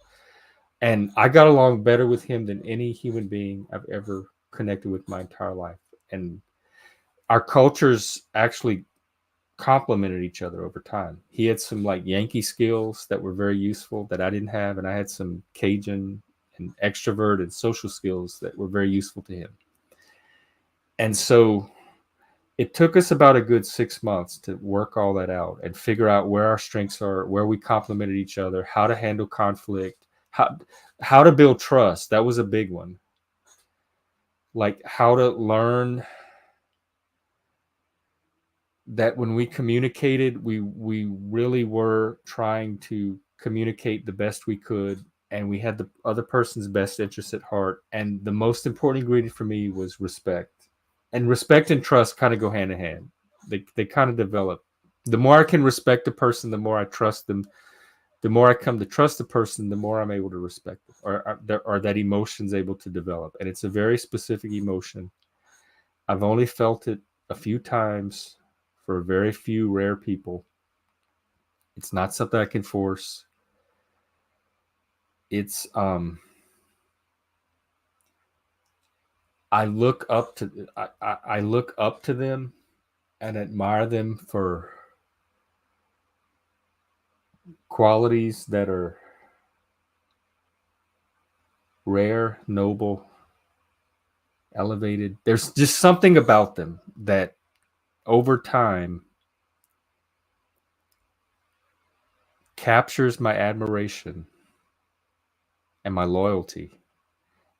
And I got along better with him than any human being I've ever connected with my entire life. And our cultures actually complemented each other over time. He had some like Yankee skills that were very useful that I didn't have, and I had some Cajun and extrovert and social skills that were very useful to him. And so it took us about a good 6 months to work all that out and figure out where our strengths are, where we complemented each other, how to handle conflict, how to build trust. That was a big one. Like how to learn that when we communicated, we really were trying to communicate the best we could, and we had the other person's best interest at heart. And the most important ingredient for me was respect. And respect and trust kind of go hand in hand. They kind of develop. The more I can respect a person, the more I trust them. The more I come to trust the person, the more I'm able to respect them, or that emotion's able to develop. And it's a very specific emotion. I've only felt it a few times for a very few rare people. It's not something I can force. It's I look up to I look up to them and admire them for qualities that are rare, noble, elevated. There's just something about them that over time captures my admiration and my loyalty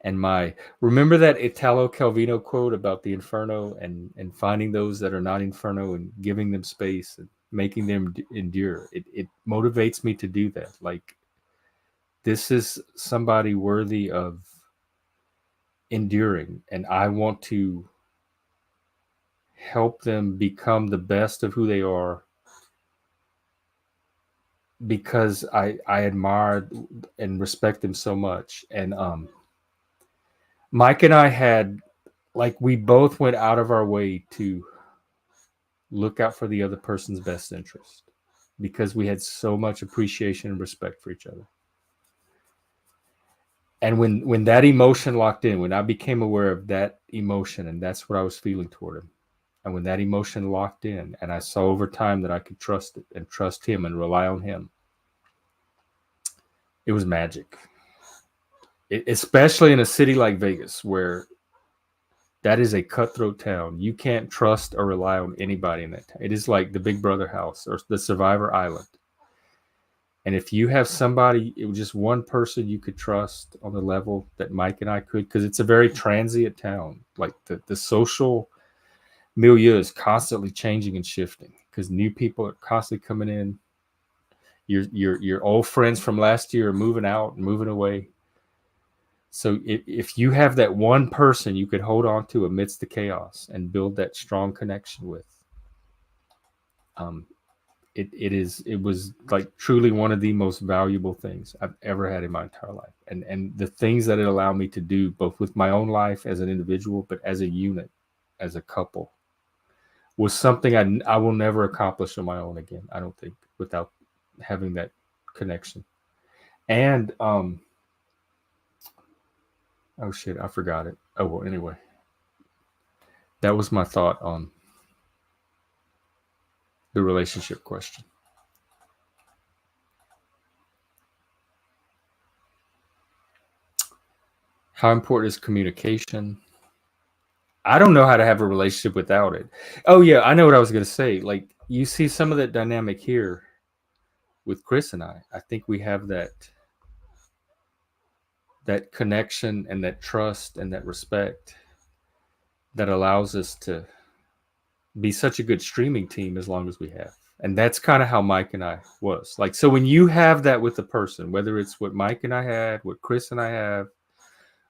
and my remember that Italo Calvino quote about the inferno and finding those that are not inferno and giving them space and making them endure. It motivates me to do that. Like this is somebody worthy of enduring, and I want to help them become the best of who they are because I admire and respect them so much. And Mike and I had, like, we both went out of our way to look out for the other person's best interest because we had so much appreciation and respect for each other. And when that emotion locked in, when I became aware of that emotion, and that's what I was feeling toward him, and when that emotion locked in, and I saw over time that I could trust it and trust him and rely on him, it was magic. Especially in a city like Vegas, where that is a cutthroat town. You can't trust or rely on anybody in that town. It is like the Big Brother house or the Survivor Island. And if you have somebody, it was just one person you could trust on the level that Mike and I could, because it's a very transient town. Like the social milieu is constantly changing and shifting because new people are constantly coming in. Your old friends from last year are moving out and moving away. So if you have that one person you could hold on to amidst the chaos and build that strong connection with, it was like truly one of the most valuable things I've ever had in my entire life. And the things that it allowed me to do, both with my own life as an individual, but as a unit, as a couple, was something I will never accomplish on my own again, I don't think, without having that connection. And oh shit, I forgot it. Oh well, anyway, that was my thought on the relationship question. How important is communication? I don't know how to have a relationship without it. Oh yeah, I know what I was going to say. Like, you see some of that dynamic here with Chris and I. I think we have that connection and that trust and that respect that allows us to be such a good streaming team as long as we have. And that's kind of how Mike and I was. Like, so when you have that with a person, whether it's what Mike and I had, what Chris and I have,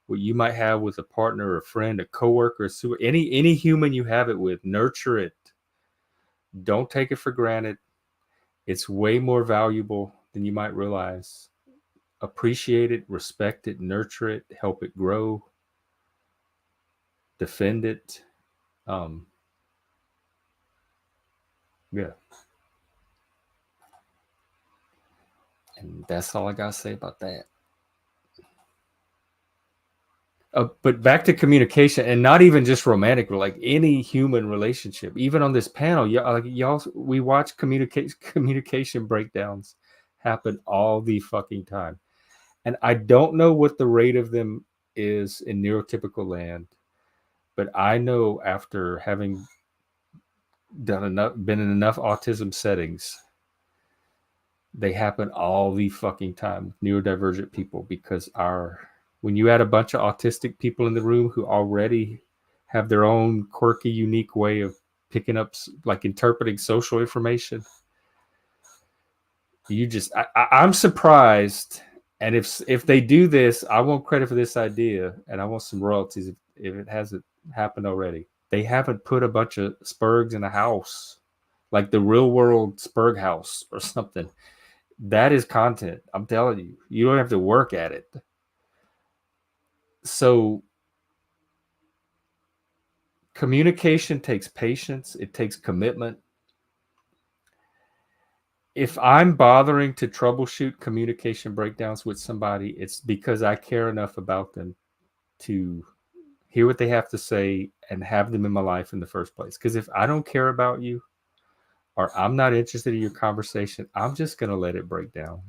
what you might have with a partner, a friend, a coworker, any human you have it with, nurture it. Don't take it for granted. It's way more valuable than you might realize. Appreciate it, respect it, nurture it, help it grow, defend it. Yeah. And that's all I got to say about that. But back to communication, and not even just romantic, like any human relationship. Even on this panel, y'all, we watch communication breakdowns happen all the fucking time, and I don't know what the rate of them is in neurotypical land, but I know after having been in enough autism settings, they happen all the fucking time with neurodivergent people, because when you add a bunch of autistic people in the room who already have their own quirky, unique way of picking up, like, interpreting social information, I'm surprised. And if they do this, I want credit for this idea, and I want some royalties if it hasn't happened already. They haven't put a bunch of Spurgs in a house, like the Real World Spurg house or something. That is content. I'm telling you, you don't have to work at it. So communication takes patience. It takes commitment. If I'm bothering to troubleshoot communication breakdowns with somebody, it's because I care enough about them to hear what they have to say and have them in my life in the first place. Because if I don't care about you, or I'm not interested in your conversation, I'm just going to let it break down.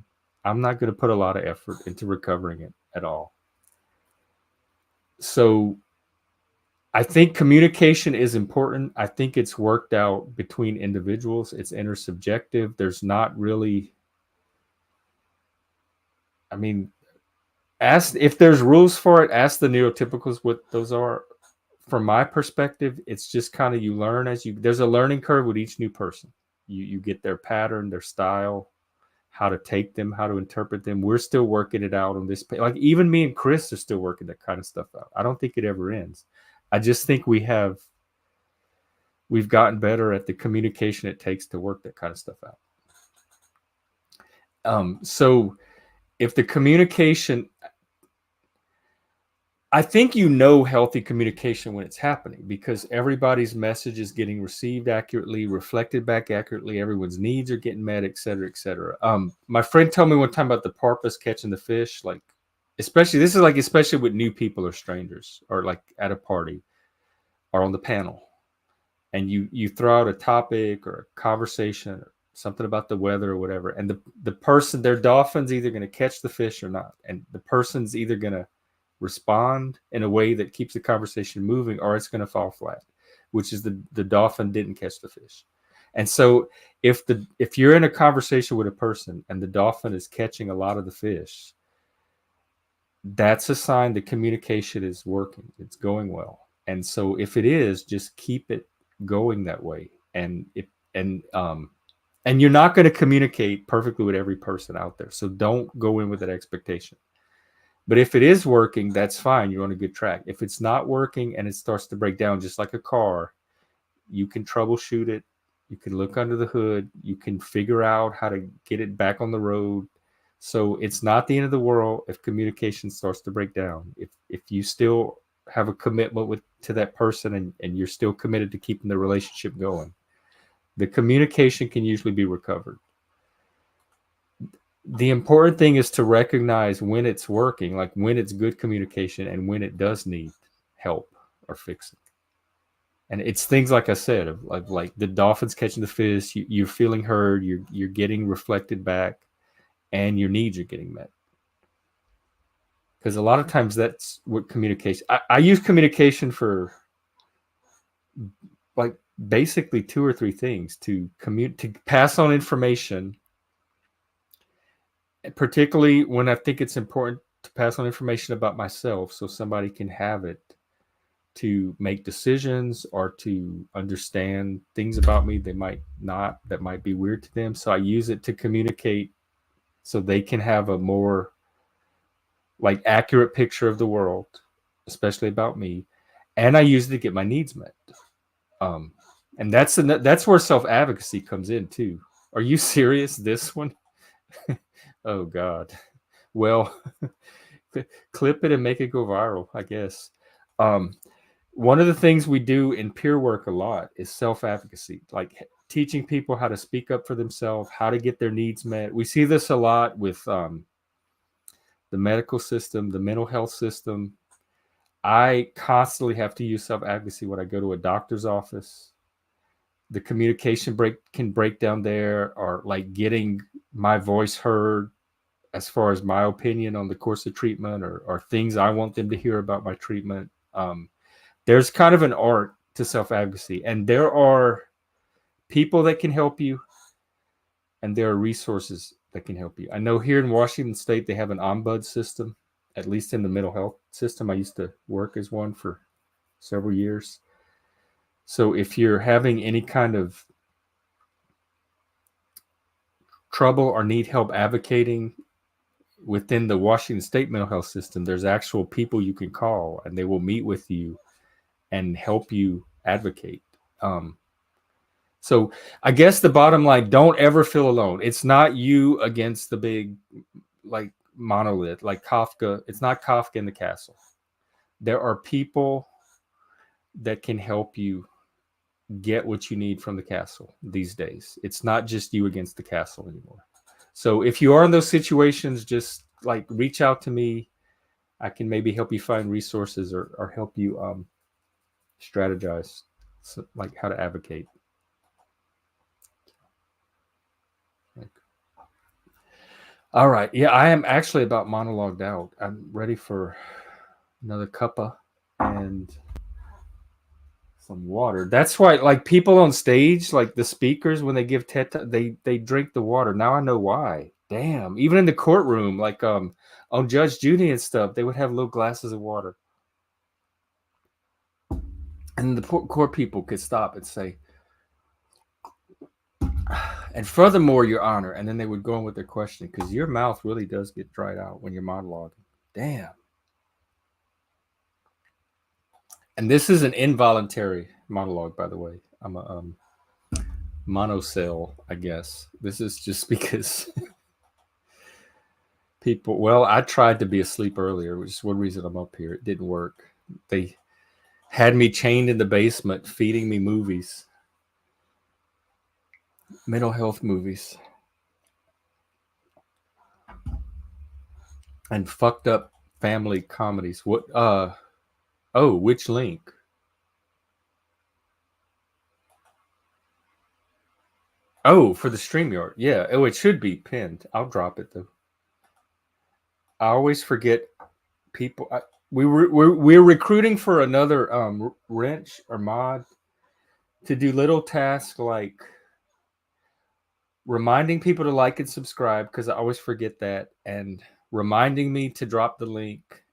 I'm not going to put a lot of effort into recovering it at all. So I think communication is important. I think it's worked out between individuals. It's intersubjective. There's not really, I mean, if there's rules for it, ask the neurotypicals what those are. From my perspective, it's just kind of, you learn there's a learning curve with each new person. You get their pattern, their style, how to take them, how to interpret them. We're still working it out on this. Like even me and Chris are still working that kind of stuff out. I don't think it ever ends. I just think we've gotten better at the communication it takes to work that kind of stuff out. So if the communication, I think healthy communication when it's happening, because everybody's message is getting received accurately, reflected back accurately. Everyone's needs are getting met, et cetera, et cetera. My friend told me one time about the porpoise catching the fish, like especially with new people or strangers, or like at a party or on the panel, and you throw out a topic or a conversation or something about the weather or whatever, and the person, their dolphin's either going to catch the fish or not, and the person's either going to respond in a way that keeps the conversation moving, or it's going to fall flat, which is the dolphin didn't catch the fish. And so if you're in a conversation with a person and the dolphin is catching a lot of the fish, that's a sign the communication is working, it's going well. And so if it is, just keep it going that way. And you're not going to communicate perfectly with every person out there, so don't go in with that expectation. But if it is working, that's fine. You're on a good track. If it's not working and it starts to break down, just like a car, you can troubleshoot it. You can look under the hood. You can figure out how to get it back on the road. So it's not the end of the world if communication starts to break down. If you still have a commitment to that person and you're still committed to keeping the relationship going, the communication can usually be recovered. The important thing is to recognize when it's working, like when it's good communication, and when it does need help or fixing. And it's things like I said, of like the dolphins catching the fish, you're feeling heard, you're getting reflected back, and your needs are getting met. Because a lot of times that's what communication. I use communication for like basically 2 or 3 things: to pass on information, particularly when I think it's important to pass on information about myself so somebody can have it to make decisions or to understand things about me that might be weird to them. So I use it to communicate so they can have a more like accurate picture of the world, especially about me. And I use it to get my needs met. And that's where self-advocacy comes in too. Are you serious? This one? Oh God. Well, clip it and make it go viral, I guess. One of the things we do in peer work a lot is self-advocacy, like teaching people how to speak up for themselves, how to get their needs met. We see this a lot with the medical system, the mental health system. I constantly have to use self-advocacy when I go to a doctor's office. The communication can break down there, or like getting my voice heard as far as my opinion on the course of treatment, or things I want them to hear about my treatment. There's kind of an art to self-advocacy, and there are people that can help you, and there are resources that can help you. I know here in Washington State, they have an ombud system, at least in the mental health system. I used to work as one for several years. So if you're having any kind of trouble or need help advocating within the Washington State mental health system, there's actual people you can call, and they will meet with you and help you advocate. So I guess the bottom line, don't ever feel alone. It's not you against the big like monolith, like Kafka. It's not Kafka in the castle. There are people that can help you get what you need from the castle these days. It's not just you against the castle anymore. So if you are in those situations, just like reach out to me. I can maybe help you find resources or help you strategize, so, like how to advocate. All right. Yeah, I am actually about monologued out. I'm ready for another cuppa and some water. That's why, like, people on stage, like the speakers, when they give TED Talk, they drink the water. Now I know why. Damn. Even in the courtroom, like on Judge Judy and stuff, they would have little glasses of water. And the court people could stop and say, And furthermore, Your Honor, and then they would go on with their question because your mouth really does get dried out when you're monologuing. Damn. And this is an involuntary monologue, by the way. I'm a monocell, I guess. This is just because people. Well, I tried to be asleep earlier, which is one reason I'm up here. It didn't work. They had me chained in the basement, feeding me movies, mental health movies, and fucked up family comedies. What? Oh, which link? Oh, for the StreamYard. Yeah. Oh, it should be pinned. I'll drop it though. I always forget people. We're recruiting for another wrench or mod to do little tasks like reminding people to like and subscribe because I always forget that, and reminding me to drop the link,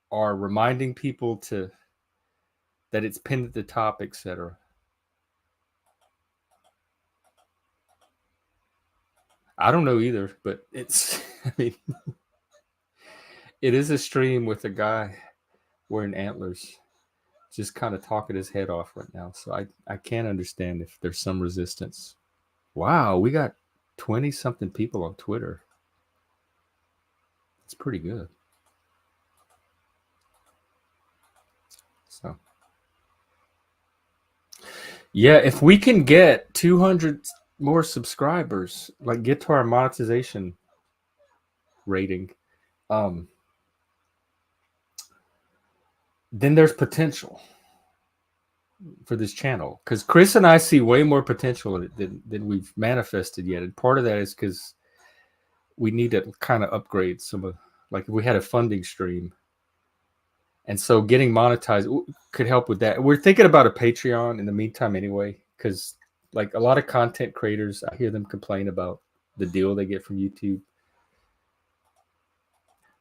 or reminding people to that it's pinned at the top, etc. I don't know either, but it's I mean it is a stream with a guy wearing antlers just kind of talking his head off right now. So I can't understand if there's some resistance. Wow, we got 20 something people on Twitter. It's pretty good. So yeah, if we can get 200 more subscribers, like get to our monetization rating, um, then there's potential for this channel. Because Chris and I see way more potential in it than we've manifested yet. And part of that is because we need to kind of upgrade some of, like if we had a funding stream. And so getting monetized could help with that. We're thinking about a Patreon in the meantime anyway, because like a lot of content creators, I hear them complain about the deal they get from YouTube.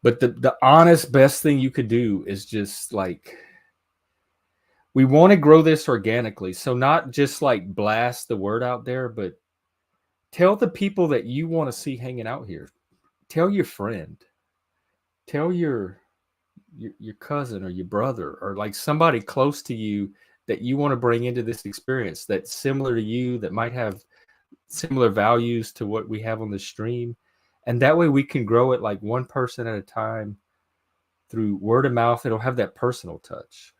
But the honest best thing you could do is just like, we want to grow this organically. So not just like blast the word out there, but tell the people that you want to see hanging out here. Tell your friend. Tell your cousin or your brother or like somebody close to you that you want to bring into this experience that's similar to you, that might have similar values to what we have on the stream. And that way we can grow it like one person at a time through word of mouth. It'll have that personal touch.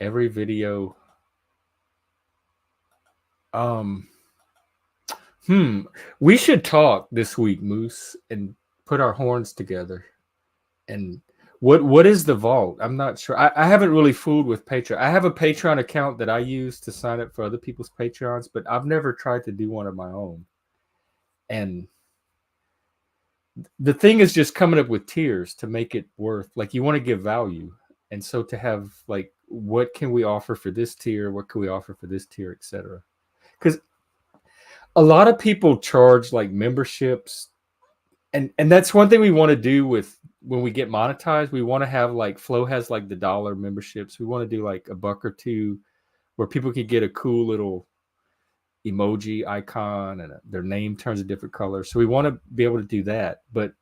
Every video. We should talk this week, Moose, and put our horns together. And what is the vault? I'm not sure. I haven't really fooled with Patreon. I have a Patreon account that I use to sign up for other people's Patreons, but I've never tried to do one of my own. And the thing is just coming up with tiers to make it worth, like you want to give value. And so to have like, what can we offer for this tier? What can we offer for this tier, etc. Because a lot of people charge like memberships. And that's one thing we want to do with when we get monetized. We want to have like Flow has like the dollar memberships. We want to do like $1 or $2 where people can get a cool little emoji icon and their name turns a different color. So we want to be able to do that. But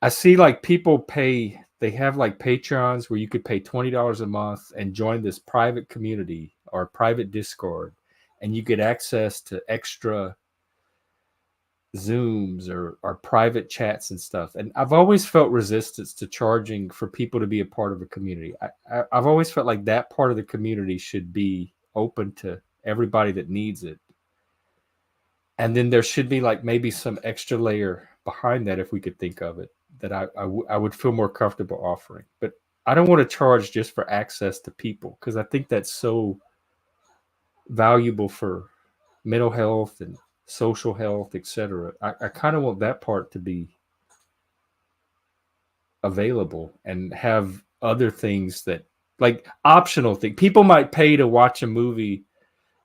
I see like people pay, they have like Patreons where you could pay $20 a month and join this private community or private Discord, and you get access to extra Zooms or private chats and stuff. And I've always felt resistance to charging for people to be a part of a community. I've always felt like that part of the community should be open to everybody that needs it. And then there should be like maybe some extra layer behind that, if we could think of it, that I would feel more comfortable offering. But I don't want to charge just for access to people, because I think that's so valuable for mental health and social health, etc. I kind of want that part to be available and have other things that like optional things. People might pay to watch a movie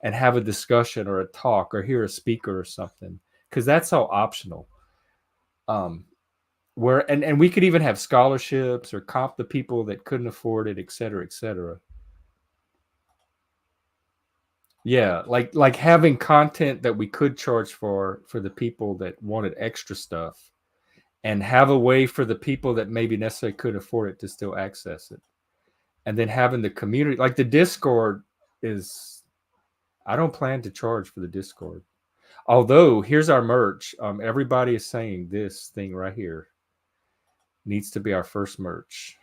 and have a discussion or a talk or hear a speaker or something, because that's all optional. Where and we could even have scholarships or comp the people that couldn't afford it, etc., etc. Yeah, like having content that we could charge for the people that wanted extra stuff, and have a way for the people that maybe necessarily couldn't afford it to still access it. And then having the community, like the Discord is, I don't plan to charge for the Discord. Although here's our merch. Everybody is saying this thing right here needs to be our first merch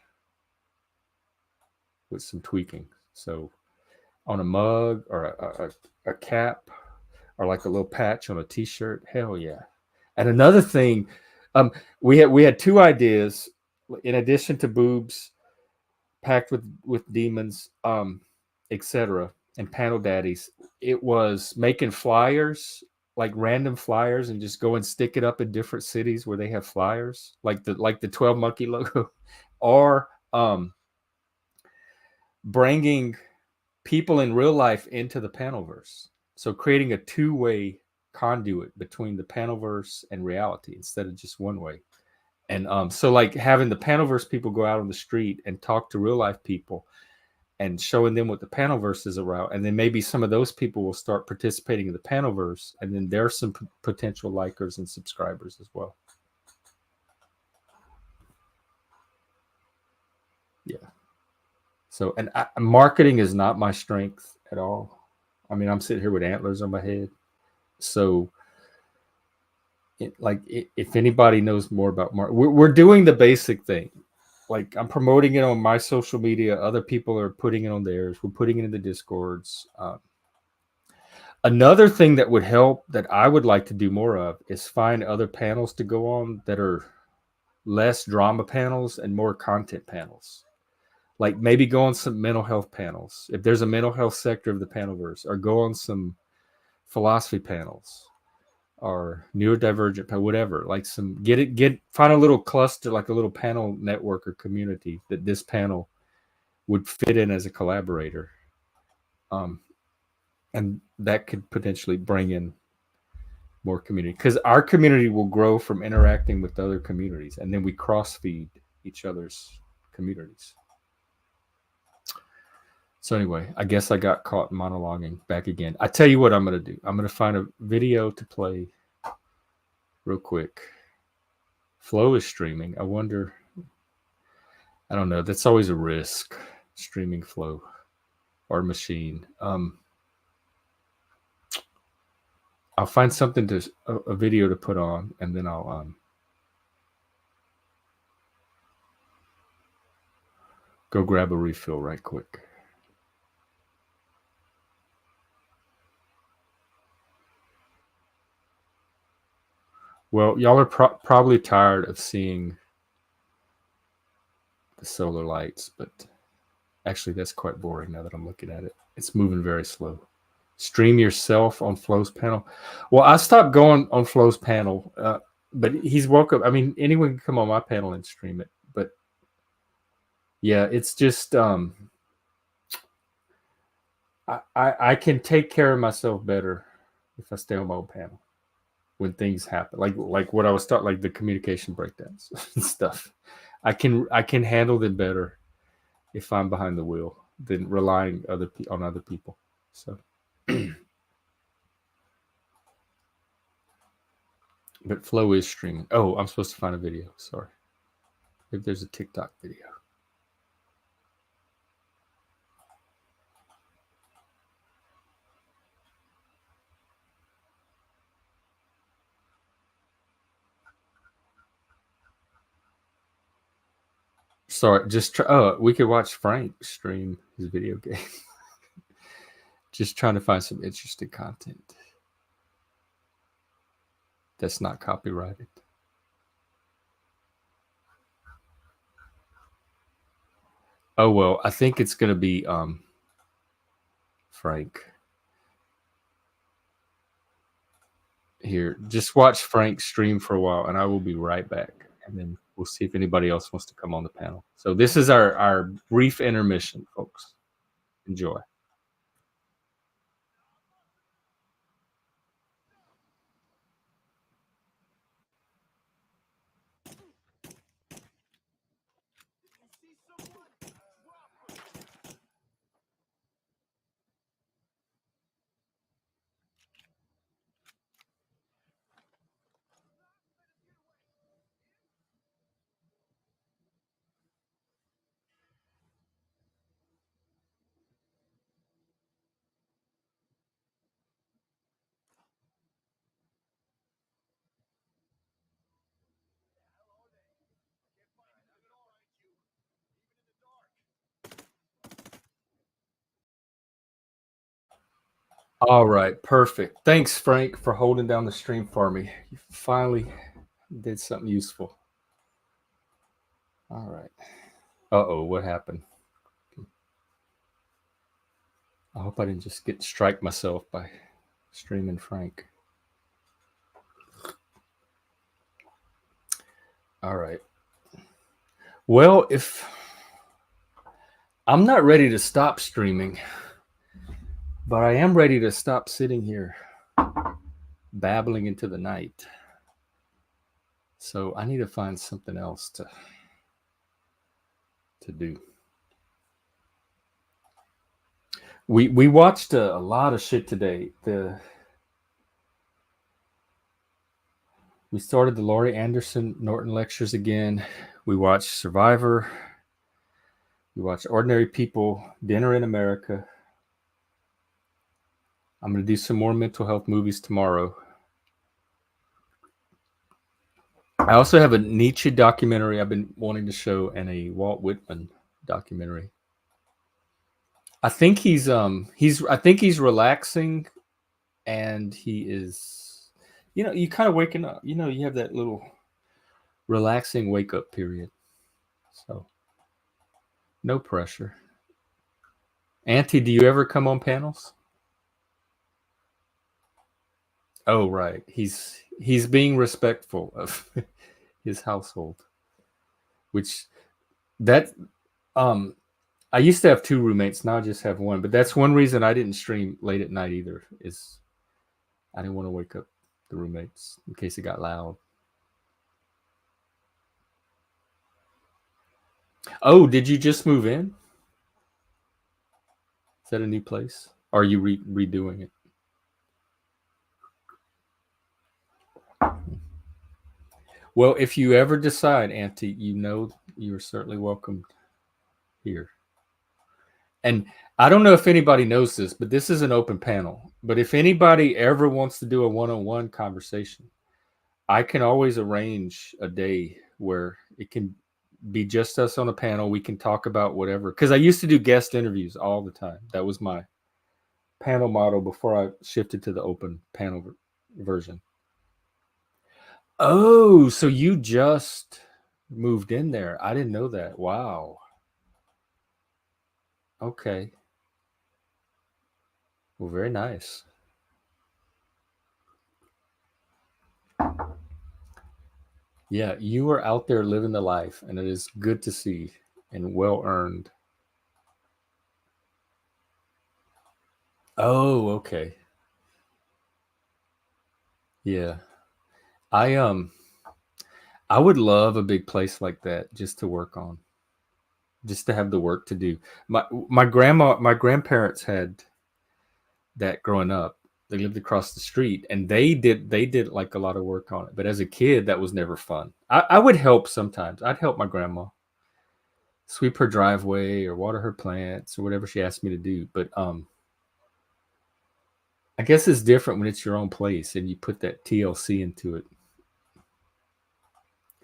with some tweaking. So on a mug or a cap or like a little patch on a t-shirt, hell yeah. And another thing, we had two ideas in addition to boobs packed with demons, etc. and panel daddies. It was making flyers, like random flyers, and just go and stick it up in different cities where they have flyers, like the 12 monkey logo, or bringing people in real life into the panelverse. So creating a two-way conduit between the panelverse and reality instead of just one way. And so like having the panelverse people go out on the street and talk to real life people and showing them what the panelverse is about, and then maybe some of those people will start participating in the panelverse, and then there's some potential likers and subscribers as well. Yeah. So, and marketing is not my strength at all. I mean, I'm sitting here with antlers on my head. So, if anybody knows more about we're doing the basic thing. Like I'm promoting it on my social media. Other people are putting it on theirs. We're putting it in the Discords. Another thing that would help that I would like to do more of is find other panels to go on that are less drama panels and more content panels. Like maybe go on some mental health panels if there's a mental health sector of the panelverse, or go on some philosophy panels or neurodivergent, whatever. Like some find a little cluster, like a little panel network or community that this panel would fit in as a collaborator. And that could potentially bring in more community, because our community will grow from interacting with other communities, and then we cross feed each other's communities. So anyway, I guess I got caught monologuing back again. I tell you what I'm going to do. I'm going to find a video to play real quick. Flow is streaming. I wonder, I don't know. That's always a risk, streaming Flow or machine. I'll find something a video to put on, and then I'll go grab a refill right quick. Well, y'all are probably tired of seeing the solar lights, but actually that's quite boring now that I'm looking at it. It's moving very slow. Stream yourself on Flow's panel. Well, I stopped going on Flow's panel, but he's welcome. I mean, anyone can come on my panel and stream it. But yeah, it's just I can take care of myself better if I stay on my own panel when things happen, like what I was taught, like the communication breakdowns and stuff. I can handle them better if I'm behind the wheel than relying on other people. So, but Flow is streaming. Oh, I'm supposed to find a video. Sorry, if there's a TikTok video. Sorry, just try. Oh, we could watch Frank stream his video game. Just trying to find some interesting content that's not copyrighted. Oh well, I think it's gonna be Frank. Here, just watch Frank stream for a while, and I will be right back. And then we'll see if anybody else wants to come on the panel. So this is our brief intermission, folks. Enjoy. All right, perfect. Thanks, Frank, for holding down the stream for me. You finally did something useful. All right. Uh-oh, what happened? I hope I didn't just get strike myself by streaming Frank. All right. Well, if I'm not ready to stop streaming, but I am ready to stop sitting here babbling into the night. So I need to find something else to do. We watched a lot of shit today. We started the Laurie Anderson Norton lectures again. We watched Survivor. We watched Ordinary People, Dinner in America. I'm going to do some more mental health movies tomorrow. I also have a Nietzsche documentary I've been wanting to show and a Walt Whitman documentary. I think he's relaxing, and he is, you kind of waking up. You have that little relaxing wake up period. So no pressure. Auntie, do you ever come on panels? Oh, right. He's being respectful of his household, which that I used to have 2 roommates. Now I just have 1, but that's one reason I didn't stream late at night either. Is I didn't want to wake up the roommates in case it got loud. Oh, did you just move in? Is that a new place? Or are you redoing it? Well, if you ever decide, Auntie, you're certainly welcome here. And I don't know if anybody knows this, but this is an open panel. But if anybody ever wants to do a one-on-one conversation, I can always arrange a day where it can be just us on a panel. We can talk about whatever. Because I used to do guest interviews all the time. That was my panel model before I shifted to the open panel version. Oh, so you just moved in there. I didn't know that. Wow. Okay. Well, very nice. Yeah, you are out there living the life, and it is good to see and well earned. Oh, okay. Yeah. I I would love a big place like that just to work on, just to have the work to do. My grandparents had that growing up. They lived across the street, and they did like a lot of work on it. But as a kid, that was never fun. I would help sometimes. I'd help my grandma sweep her driveway or water her plants or whatever she asked me to do. But I guess it's different when it's your own place and you put that TLC into it.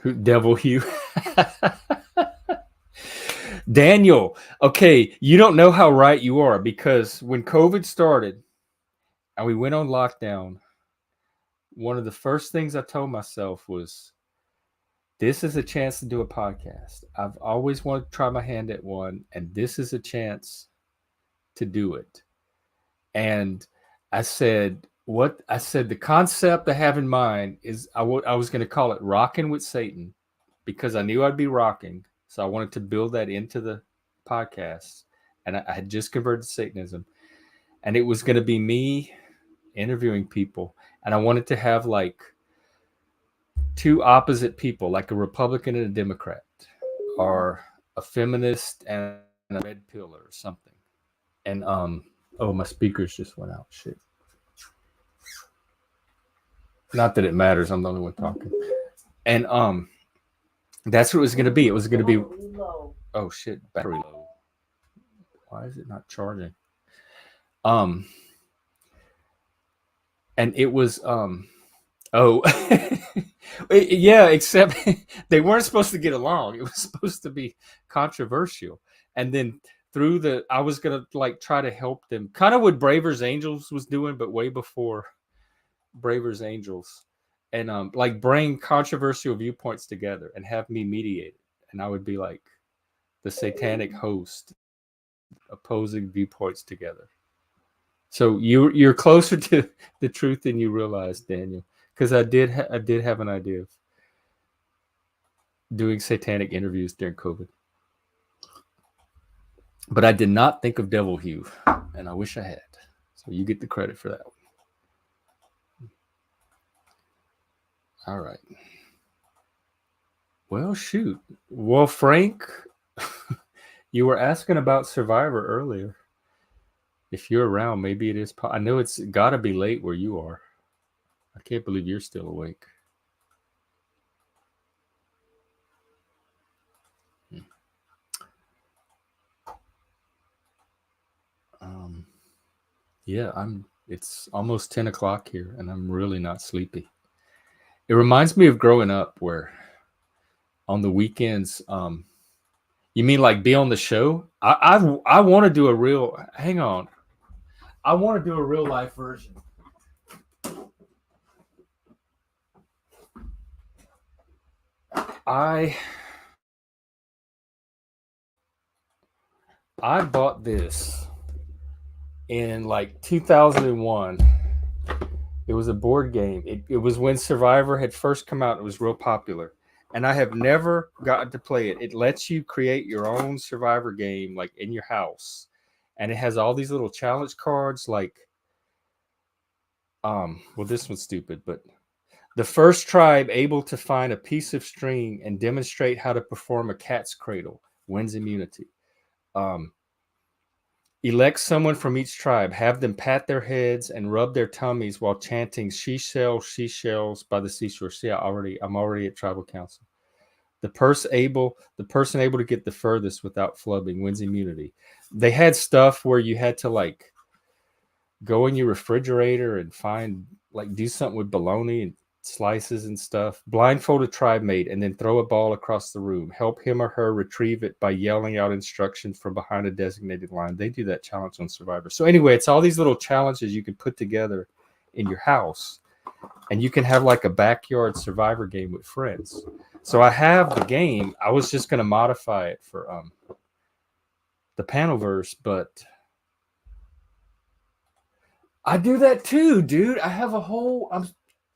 Who Devil Hugh? Daniel, okay, you don't know how right you are, because when COVID started and we went on lockdown, one of the first things I told myself was, this is a chance to do a podcast. I've always wanted to try my hand at one, and this is a chance to do it. And I said, the concept I have in mind is I was going to call it Rocking with Satan, because I knew I'd be rocking. So I wanted to build that into the podcast. And I had just converted to Satanism. And it was going to be me interviewing people. And I wanted to have like 2 opposite people, like a Republican and a Democrat, or a feminist and a red pill or something. And oh, my speakers just went out. Shit. Not that it matters. I'm the only one talking. And that's what it was going to be. It was going to be. Oh shit, battery low. Why is it not charging? And it was oh yeah, except they weren't supposed to get along. It was supposed to be controversial. And then I was gonna like try to help them, kind of what Bravers Angels was doing, but way before Bravers Angels, and like bring controversial viewpoints together and have me mediate it, and I would be like the satanic host, opposing viewpoints together. So you're closer to the truth than you realize, Daniel, because I did have an idea of doing satanic interviews during COVID. But I did not think of Devil Hue, and I wish I had. So you get the credit for that one. All right. Well, shoot. Well, Frank, you were asking about Survivor earlier. If you're around, maybe it is. I know it's got to be late where you are. I can't believe you're still awake. Yeah, it's almost 10 o'clock here, and I'm really not sleepy. It reminds me of growing up where on the weekends, you mean like be on the show? I want to do a real, hang on. I want to do a real life version. I bought this in like 2001. It was a board game. It was when Survivor had first come out. It was real popular. And I have never gotten to play it. It lets you create your own Survivor game like in your house. And it has all these little challenge cards like well, this one's stupid, but the first tribe able to find a piece of string and demonstrate how to perform a cat's cradle wins immunity. Elect someone from each tribe, have them pat their heads and rub their tummies while chanting she shells by the seashore. See, I'm already at tribal council. The person able to get the furthest without flubbing wins immunity. They had stuff where you had to like go in your refrigerator and find like do something with bologna and slices and stuff. Blindfold a tribe mate and then throw a ball across the room. Help him or her retrieve it by yelling out instructions from behind a designated line. They do that challenge on Survivor. So anyway, it's all these little challenges you can put together in your house, and you can have like a backyard Survivor game with friends. So I have the game. I was just going to modify it for the Panelverse, but I do that too, dude. I have a whole.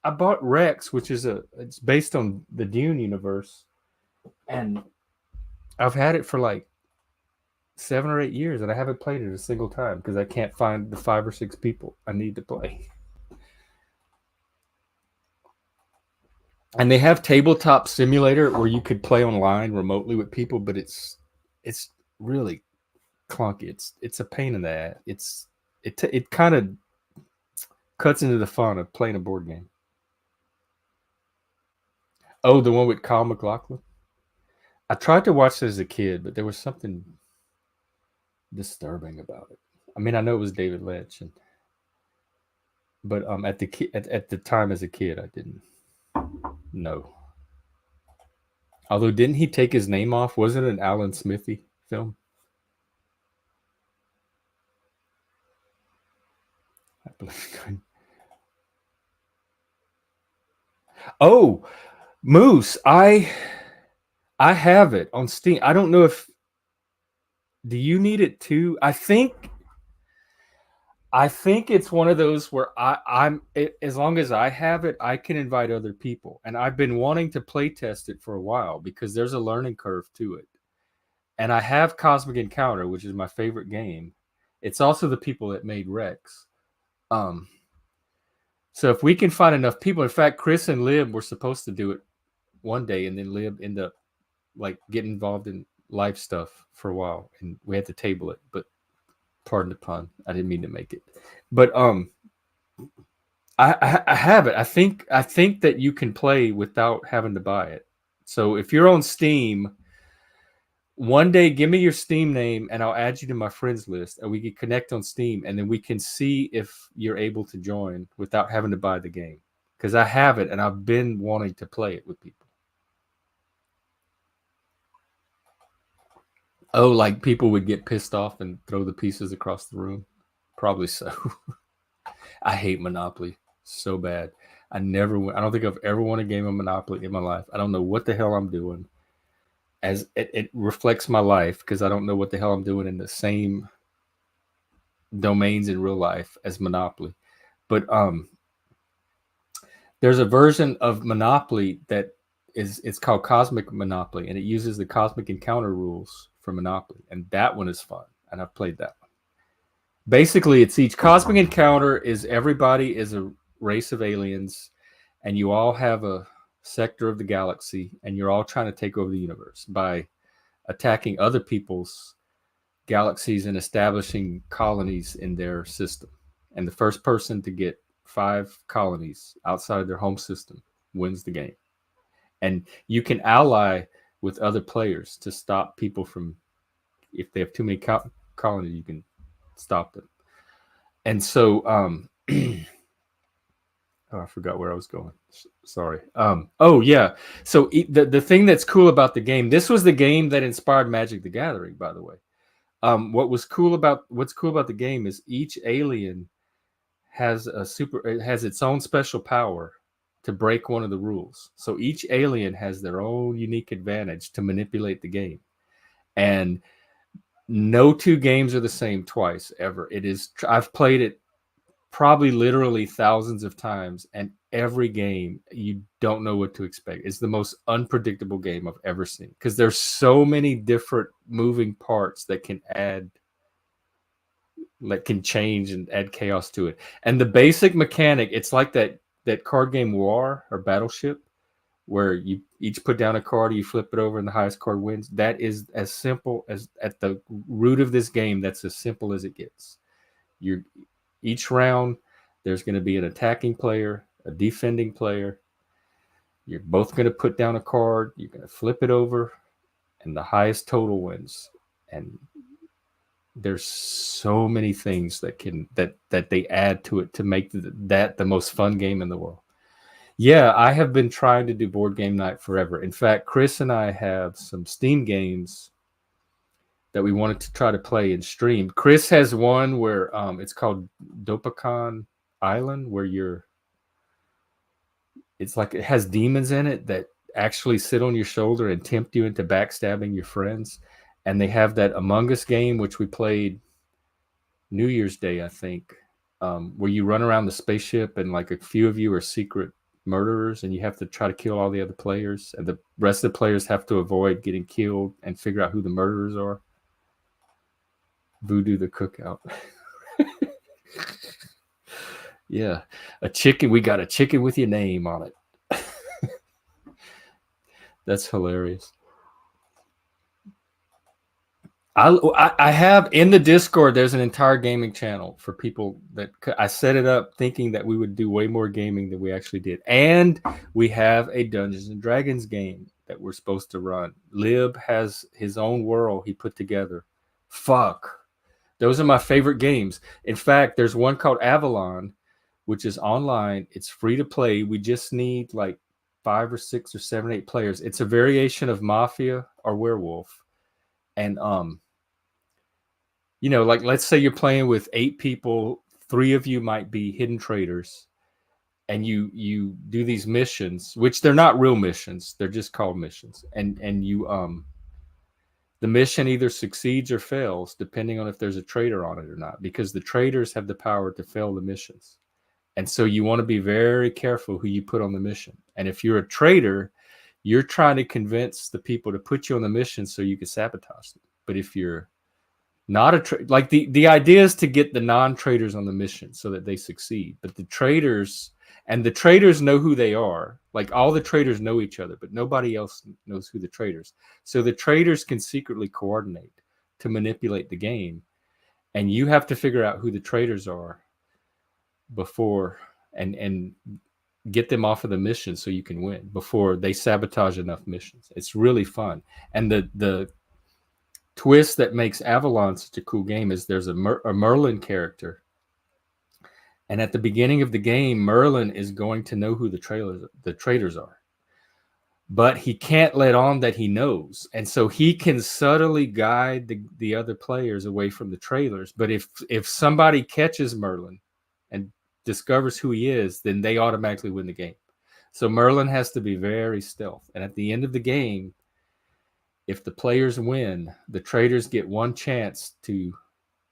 I bought Rex, which is it's based on the Dune universe, and I've had it for like 7 or 8 years, and I haven't played it a single time because I can't find the 5 or 6 people I need to play. And they have Tabletop Simulator where you could play online remotely with people, but it's really clunky. It's a pain in the ass. It kind of cuts into the fun of playing a board game. Oh, the one with Kyle MacLachlan? I tried to watch it as a kid, but there was something disturbing about it. I mean, I know it was David Lynch, but at the time as a kid, I didn't know. Although, didn't he take his name off? Wasn't it an Alan Smithy film? I believe. Oh, Moose, I have it on Steam. I don't know if do you need it too? I think it's one of those where as long as I have it, I can invite other people. And I've been wanting to play test it for a while because there's a learning curve to it. And I have Cosmic Encounter, which is my favorite game. It's also the people that made Rex. So if we can find enough people, in fact, Chris and Lib were supposed to do it one day, and then Lib ended up like getting involved in life stuff for a while, and we had to table it. But pardon the pun, I didn't mean to make it. But I have it. I think that you can play without having to buy it. So if you're on Steam, one day give me your Steam name and I'll add you to my friends list, and we can connect on Steam, and then we can see if you're able to join without having to buy the game. Because I have it and I've been wanting to play it with people. Oh, like people would get pissed off and throw the pieces across the room? Probably so. I hate Monopoly so bad. I don't think I've ever won a game of Monopoly in my life. I don't know what the hell I'm doing. As it reflects my life because I don't know what the hell I'm doing in the same domains in real life as Monopoly. But there's a version of Monopoly that it's called Cosmic Monopoly, and it uses the Cosmic Encounter rules for Monopoly, and that one is fun, and I've played that one. Basically, it's each Cosmic Encounter is everybody is a race of aliens, and you all have a sector of the galaxy, and you're all trying to take over the universe by attacking other people's galaxies and establishing colonies in their system. And the first person to get 5 colonies outside of their home system wins the game. And you can ally with other players to stop people from, if they have too many colonies, you can stop them. And so, oh, I forgot where I was going. Sorry. Oh yeah. So the thing that's cool about the game, this was the game that inspired Magic the Gathering, by the way. What's cool about the game is each alien has its own special power to break one of the rules. So each alien has their own unique advantage to manipulate the game. And no two games are the same twice ever. I've played it probably literally thousands of times, and every game you don't know what to expect. It's the most unpredictable game I've ever seen because there's so many different moving parts that can change and add chaos to it. And the basic mechanic, it's like that card game War or Battleship, where you each put down a card, you flip it over, and the highest card wins. That is as simple as, at the root of this game, that's as simple as it gets. Each round, there's going to be an attacking player, a defending player. You're both going to put down a card. You're going to flip it over, and the highest total wins. And there's so many things that they add to it to make that the most fun game in the world. Yeah, I have been trying to do board game night forever. In fact, Chris and I have some Steam games that we wanted to try to play and stream. Chris has one where it's called Dopacon Island, where it's like it has demons in it that actually sit on your shoulder and tempt you into backstabbing your friends. And they have that Among Us game, which we played New Year's Day, I think, where you run around the spaceship and like a few of you are secret murderers and you have to try to kill all the other players, and the rest of the players have to avoid getting killed and figure out who the murderers are. Voodoo the Cookout. Yeah, a chicken. We got a chicken with your name on it. That's hilarious. I have in the Discord, there's an entire gaming channel for people that I set it up thinking that we would do way more gaming than we actually did. And we have a Dungeons and Dragons game that we're supposed to run. Lib has his own world he put together. Fuck. Those are my favorite games. In fact, there's one called Avalon, which is online. It's free to play. We just need like 5 or 6 or 7, 8 players. It's a variation of Mafia or Werewolf. And like let's say you're playing with 8 people, 3 of you might be hidden traitors, and you do these missions, which they're not real missions, they're just called missions, and you the mission either succeeds or fails depending on if there's a traitor on it or not, because the traitors have the power to fail the missions. And so you want to be very careful who you put on the mission. And if you're a traitor, you're trying to convince the people to put you on the mission so you can sabotage them. But if you're not like the idea is to get the non-traitors on the mission so that they succeed. But the traitors know who they are. Like all the traitors know each other, but nobody else knows who the traitors. So the traitors can secretly coordinate to manipulate the game, and you have to figure out who the traitors are before and get them off of the mission so you can win before they sabotage enough missions. It's really fun. And the twist that makes Avalon such a cool game is there's a Merlin character, and at the beginning of the game, Merlin is going to know who the traitors are. but he can't let on that he knows. And so he can subtly guide the other players away from the trailers. But if somebody catches Merlin and discovers who he is, then they automatically win the game. So Merlin has to be very stealth. And at the end of the game, if the players win, the traders get one chance to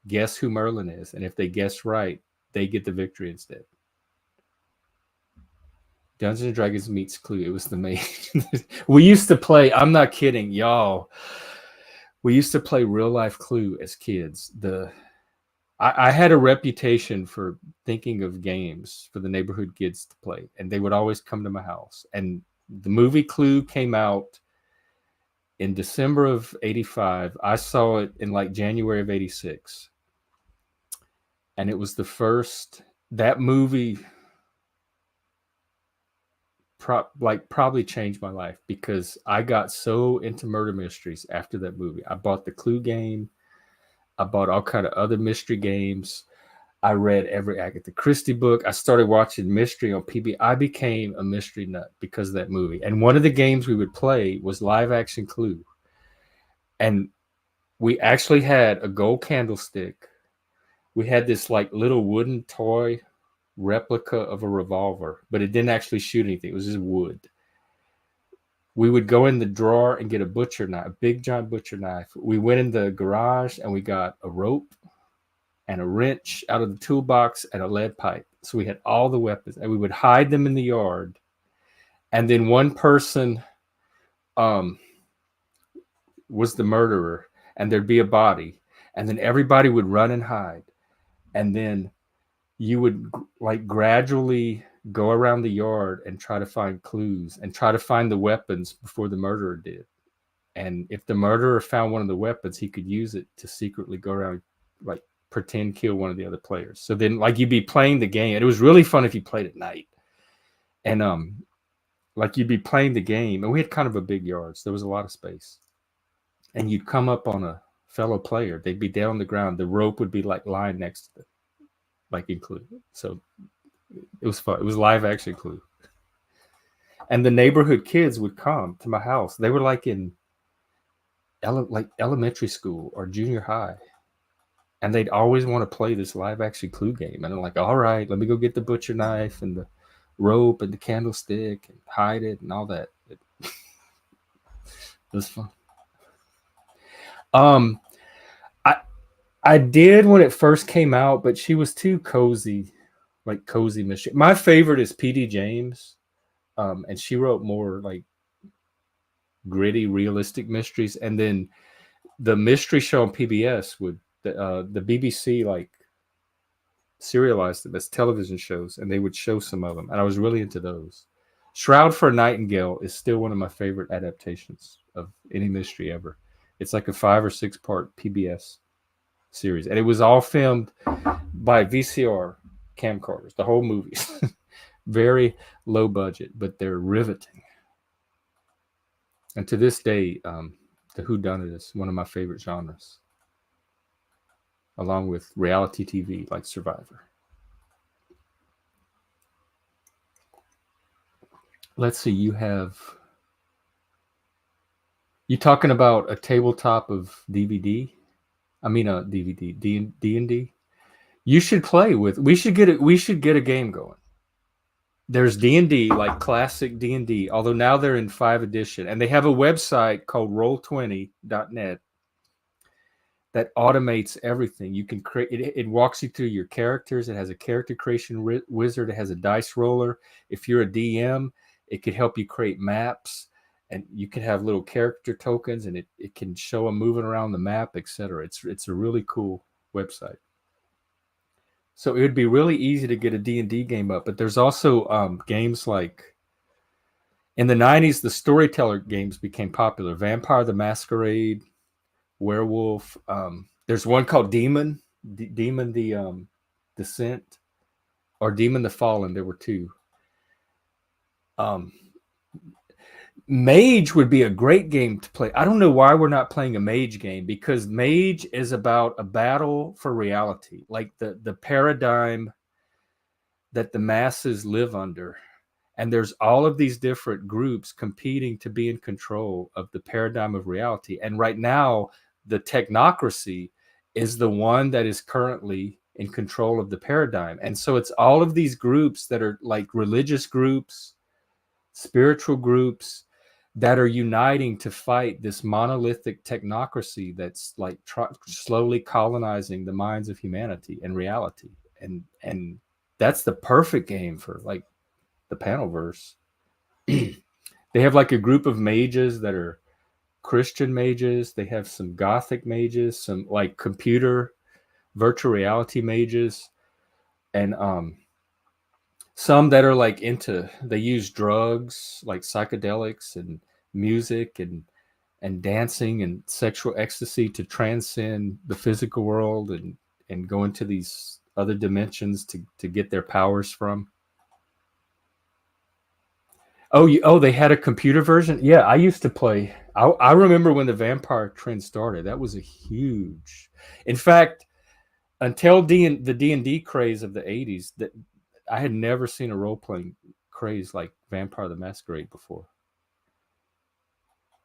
guess who Merlin is. And if they guess right, they get the victory instead. Dungeons and Dragons meets Clue. It was the main. We used to play. I'm not kidding, y'all. We used to play real life Clue as kids. I had a reputation for thinking of games for the neighborhood kids to play, and they would always come to my house. And the movie Clue came out in December of '85. I saw it in like January of '86, and it was the first. That movie probably changed my life because I got so into murder mysteries after that movie. I bought the Clue game. I bought all kind of other mystery games. I read every Agatha Christie book. I started watching mystery on PB. I became a mystery nut because of that movie. And one of the games we would play was live action Clue. And we actually had a gold candlestick. We had this like little wooden toy replica of a revolver, but it didn't actually shoot anything. It was just wood. We would go in the drawer and get a butcher knife, a big giant butcher knife. We went in the garage and we got a rope and a wrench out of the toolbox and a lead pipe. So we had all the weapons and we would hide them in the yard. And then one person was the murderer and there'd be a body. And then everybody would run and hide. And then you would like gradually go around the yard and try to find clues and try to find the weapons before the murderer did. And if the murderer found one of the weapons, he could use it to secretly go around, like pretend kill one of the other players. So then like you'd be playing the game. And it was really fun if you played at night. And like you'd be playing the game. And we had kind of a big yard, so there was a lot of space. And you'd come up on a fellow player. They'd be down on the ground. The rope would be like lying next to them, like in Clue. So it was fun. It was live action Clue. And the neighborhood kids would come to my house. They were like in like elementary school or junior high. And they'd always want to play this live action Clue game. And I'm like, all right, let me go get the butcher knife and the rope and the candlestick and hide it and all that. It was fun. I did when it first came out, but she was too cozy, like cozy mystery. My favorite is P.D. James, and she wrote more like gritty, realistic mysteries. And then the mystery show on PBS would the BBC like serialized them as television shows, and they would show some of them, and I was really into those. Shroud for a Nightingale is still one of my favorite adaptations of any mystery ever. It's like a 5 or 6 part PBS series, and it was all filmed by VCR camcorders, the whole movie. Very low budget, but they're riveting. And to this day, the whodunit is one of my favorite genres, along with reality TV like Survivor. Let's see, you talking about a tabletop of DVD? I mean a DVD, D&D. You should play with. We should get a game going. There's D&D, like classic D&D, although now they're in 5th edition, and they have a website called roll20.net that automates everything. You can create it walks you through your characters. It has a character creation wizard. It has a dice roller. If you're a DM, it could help you create maps, and you can have little character tokens, and it can show them moving around the map, etc. It's a really cool website. So it would be really easy to get a D&D game up, but there's also games like in the 90s, the storyteller games became popular. Vampire the Masquerade, Werewolf. There's one called Demon the Descent, or Demon the Fallen. There were 2. Mage would be a great game to play. I don't know why we're not playing a Mage game, because Mage is about a battle for reality, like the paradigm that the masses live under. And there's all of these different groups competing to be in control of the paradigm of reality. And right now, the technocracy is the one that is currently in control of the paradigm. And so it's all of these groups that are like religious groups, spiritual groups, that are uniting to fight this monolithic technocracy that's like slowly colonizing the minds of humanity and reality. And that's the perfect game for like the Panelverse. They have like a group of mages that are Christian mages. They have some Gothic mages, some like computer virtual reality mages, and some that are like they use drugs like psychedelics and music and dancing and sexual ecstasy to transcend the physical world and go into these other dimensions to get their powers from. Oh, they had a computer version. Yeah, I used to play. I remember when the vampire trend started. That was a huge. In fact, until the D&D craze of the 80s, that I had never seen a role playing craze like Vampire the Masquerade before.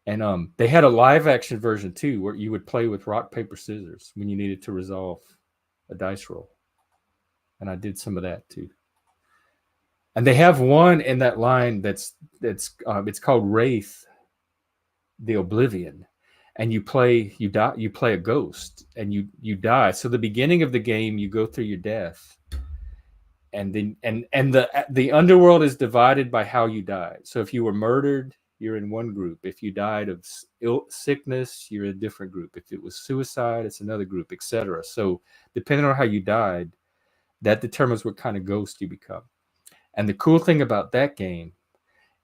And they had a live action version too, where you would play with rock paper scissors when you needed to resolve a dice roll. And I did some of that too. And they have one in that line that's it's called Wraith, the Oblivion, and you play a ghost, and you die. So the beginning of the game, you go through your death, and then and the underworld is divided by how you died. So if you were murdered, you're in one group. If you died of sickness, you're in a different group. If it was suicide, it's another group, etc. So depending on how you died, that determines what kind of ghost you become. And the cool thing about that game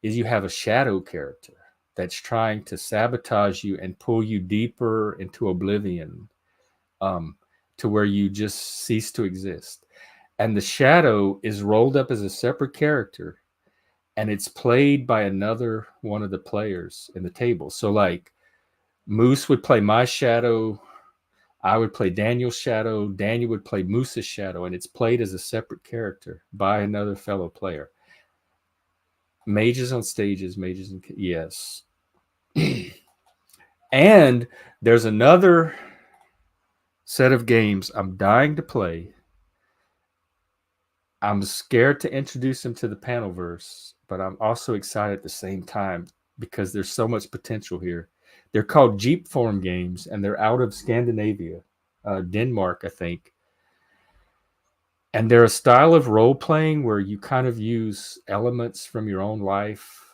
is you have a shadow character that's trying to sabotage you and pull you deeper into oblivion, to where you just cease to exist. And the shadow is rolled up as a separate character, and it's played by another one of the players in the table. So like Moose would play my shadow, I would play Daniel's shadow, Daniel would play Moose's shadow, and it's played as a separate character by another fellow player. Mages on stages, mages in... Yes. And there's another set of games I'm dying to play. I'm scared to introduce them to the Panelverse, but I'm also excited at the same time because there's so much potential here. They're called Jeep Form games, and they're out of Scandinavia, Denmark, I think. And they're a style of role-playing where you kind of use elements from your own life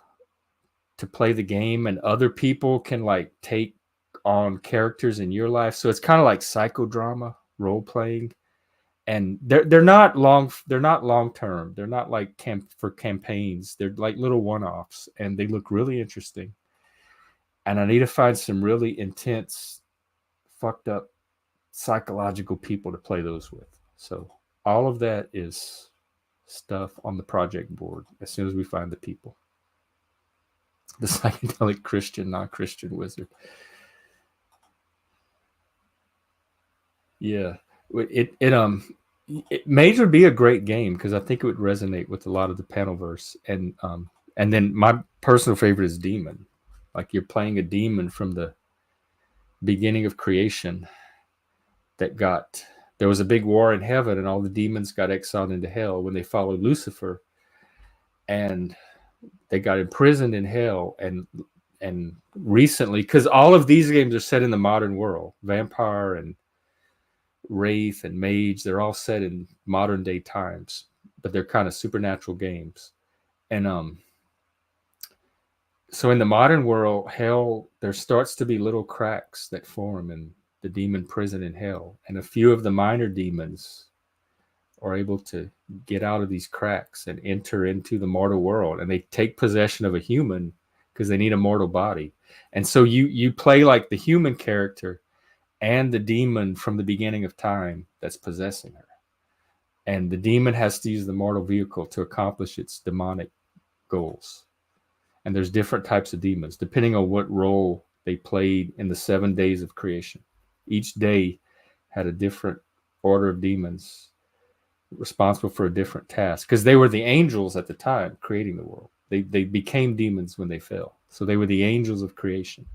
to play the game, and other people can like take on characters in your life. So it's kind of like psychodrama role-playing. And they're not long term. They're not like for campaigns. They're like little one-offs, and they look really interesting. And I need to find some really intense, fucked up psychological people to play those with. So all of that is stuff on the project board as soon as we find the people. The psychedelic Christian, non-Christian wizard. Yeah. It may be a great game because I think it would resonate with a lot of the Panelverse. And then my personal favorite is Demon. Like you're playing a demon from the beginning of creation there was a big war in heaven, and all the demons got exiled into hell when they followed Lucifer, and they got imprisoned in hell. And recently, because all of these games are set in the modern world, Vampire and Wraith and Mage, they're all set in modern day times, but they're kind of supernatural games. And so in the modern world, hell, there starts to be little cracks that form in the demon prison in hell, and a few of the minor demons are able to get out of these cracks and enter into the mortal world, and they take possession of a human because they need a mortal body. And so you play like the human character and the demon from the beginning of time that's possessing her. And the demon has to use the mortal vehicle to accomplish its demonic goals. And there's different types of demons, depending on what role they played in the 7 days of creation. Each day had a different order of demons responsible for a different task, because they were the angels at the time creating the world. They became demons when they fell. So they were the angels of creation.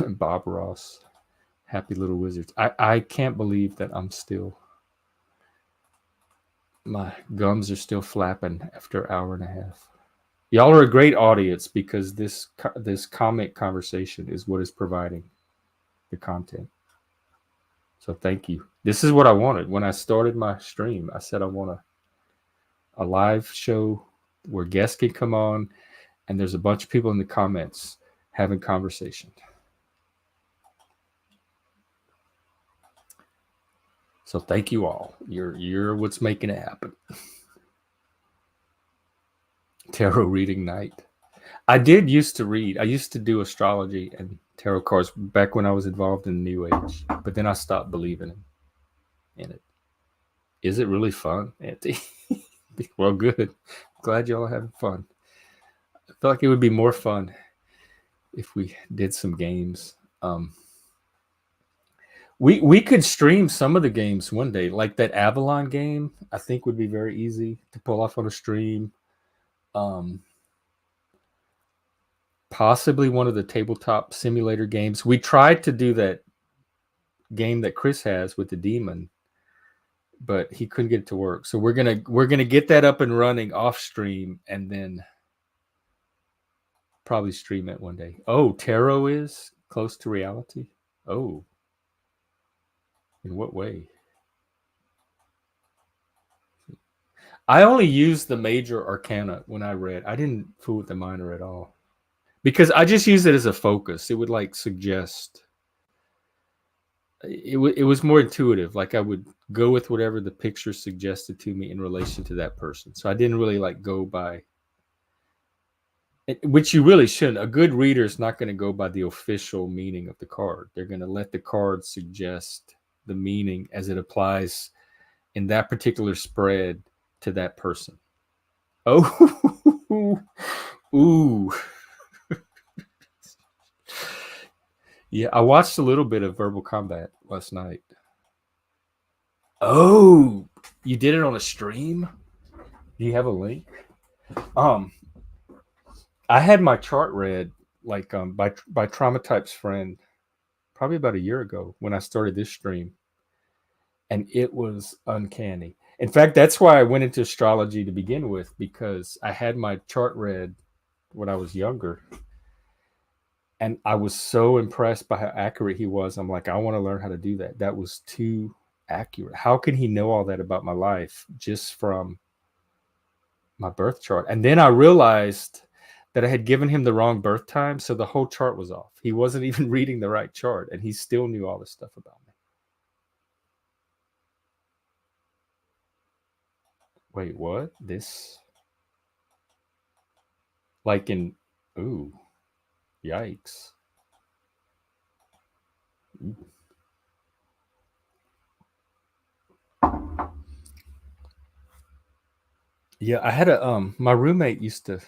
Bob Ross, Happy Little Wizards. I can't believe that I'm still, my gums are still flapping after an hour and a half. Y'all are a great audience, because this comment conversation is what is providing the content. So thank you. This is what I wanted when I started my stream. I said I want a live show where guests can come on, and there's a bunch of people in the comments having conversation. So thank you all. You're what's making it happen. Tarot reading night. I did used to read. I used to do astrology and tarot cards back when I was involved in the New Age, but then I stopped believing in it. Is it really fun, Auntie? Well, good. Glad y'all are having fun. I feel like it would be more fun if we did some games. We could stream some of the games one day, like that Avalon game. I think would be very easy to pull off on a stream. Possibly one of the tabletop simulator games. We tried to do that game that Chris has with the demon, but he couldn't get it to work. So we're gonna get that up and running off stream, and then probably stream it one day. Oh, tarot is close to reality. Oh, in what way? I only used the major arcana when I read. I didn't fool with the minor at all, because I just used it as a focus. It would like suggest. It was more intuitive. Like I would go with whatever the picture suggested to me in relation to that person. So I didn't really like go by, which you really shouldn't. A good reader is not going to go by the official meaning of the card. They're going to let the card suggest the meaning as it applies in that particular spread to that person. Oh, ooh. Yeah, I watched a little bit of Verbal Combat last night. Oh, you did it on a stream? Do you have a link? I had my chart read like by Trauma Type's friend probably about a year ago when I started this stream, and it was uncanny. In fact, that's why I went into astrology to begin with, because I had my chart read when I was younger, and I was so impressed by how accurate he was. I'm like, I want to learn how to do that. That was too accurate. How can he know all that about my life just from my birth chart? And then I realized that I had given him the wrong birth time, so the whole chart was off. He wasn't even reading the right chart, and he still knew all this stuff about me. Wait, what? This? Like in, ooh, yikes. Ooh. Yeah, I had my roommate used to,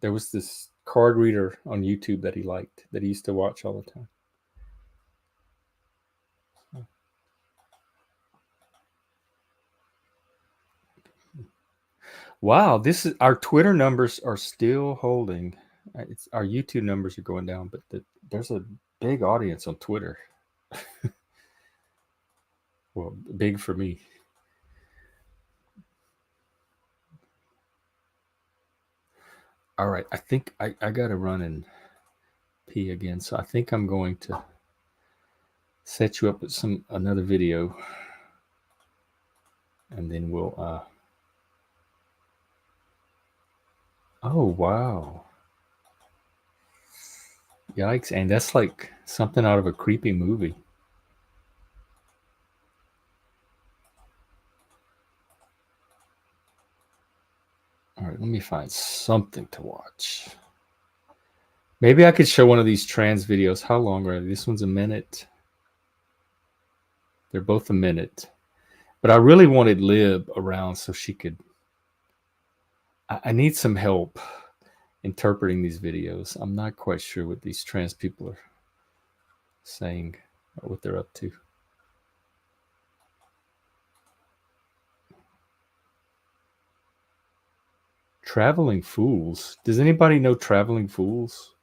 there was this card reader on YouTube that he liked, that he used to watch all the time. Wow, this is, our Twitter numbers are still holding. Our YouTube numbers are going down, but there's a big audience on Twitter. Well, big for me. All right, I think I got to run and pee again, so I think I'm going to set you up with another video, and then we'll. Oh wow! Yikes! And that's like something out of a creepy movie. All right, let me find something to watch. Maybe I could show one of these trans videos. How long are they? This one's a minute. They're both a minute. But I really wanted Lib around so she could. I need some help interpreting these videos. I'm not quite sure what these trans people are saying or what they're up to. Traveling Fools. Does anybody know Traveling Fools?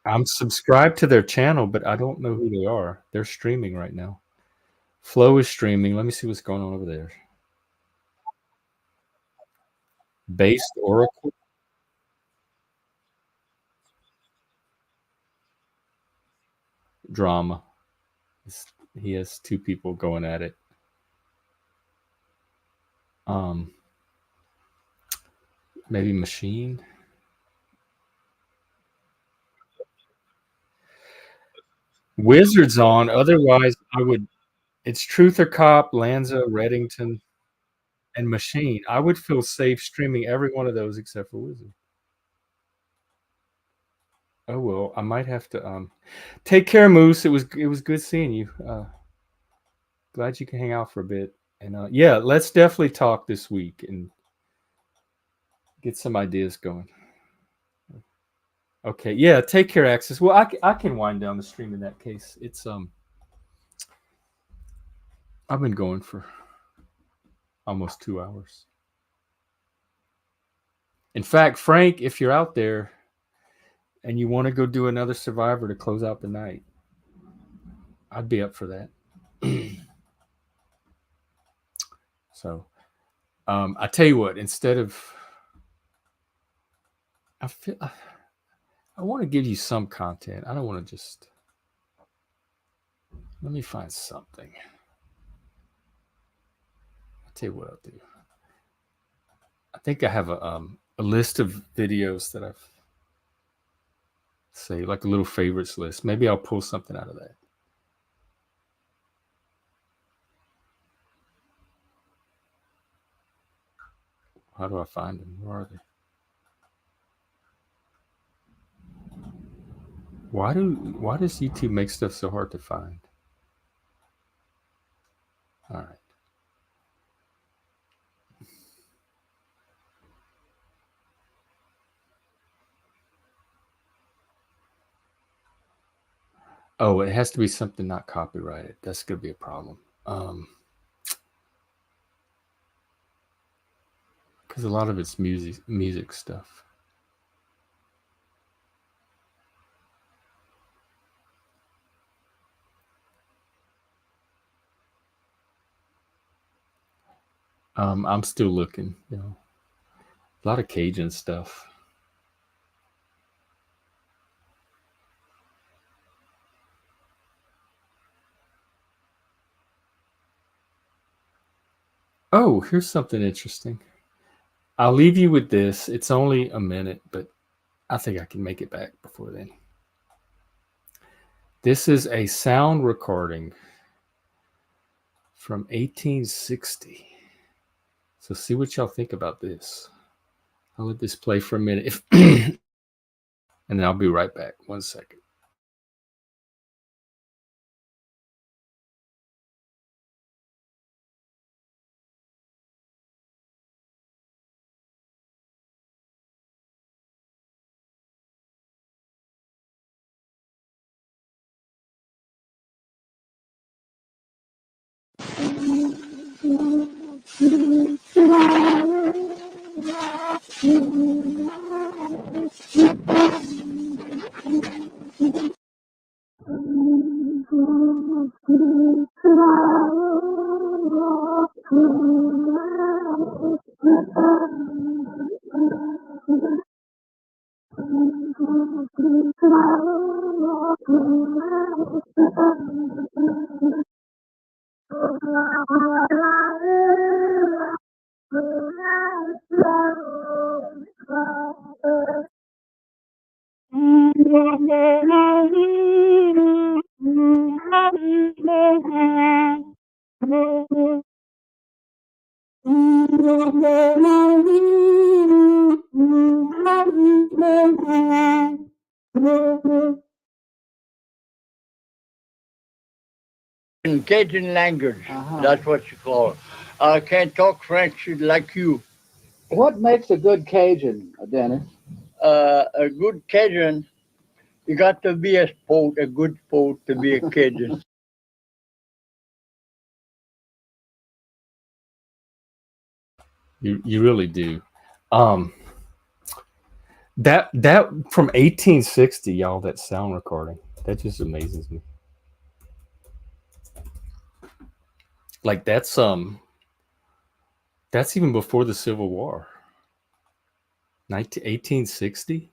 I'm subscribed to their channel, but I don't know who they are. They're streaming right now. Flow is streaming. Let me see what's going on over there. Based Oracle drama. He has two people going at it. Maybe Machine. Wizards on. Otherwise, I would. It's Truth or Cop, Lanza, Reddington, and Machine. I would feel safe streaming every one of those except for Wizard. Oh well, I might have to. Take care, Moose. It was good seeing you. Glad you can hang out for a bit. And yeah, let's definitely talk this week and get some ideas going. Okay, yeah, take care, Axis. Well, I can wind down the stream in that case. It's I've been going for almost 2 hours. In fact, Frank, if you're out there and you want to go do another Survivor to close out the night, I'd be up for that. So, I tell you what, instead of I want to give you some content. I don't want to just. Let me find something. I'll tell you what I'll do. I think I have a list of videos that I've saved, like a little favorites list. Maybe I'll pull something out of that. How do I find them? Where are they? Why does YouTube make stuff so hard to find? All right. Oh, it has to be something not copyrighted. That's gonna be a problem. Because a lot of it's music stuff. I'm still looking. You know, a lot of Cajun stuff. Oh, here's something interesting. I'll leave you with this. It's only a minute, but I think I can make it back before then. This is a sound recording from 1860. So see what y'all think about this. I'll let this play for a minute, and then I'll be right back. 1 second. In Cajun language, that's what you call it. I can't talk French like you. What makes a good Cajun, Dennis? A good Cajun, you got to be a sport, a good sport to be a Cajun. You really do. That from 1860, y'all, that sound recording, that just amazes me. Like that's even before the Civil War. 1860?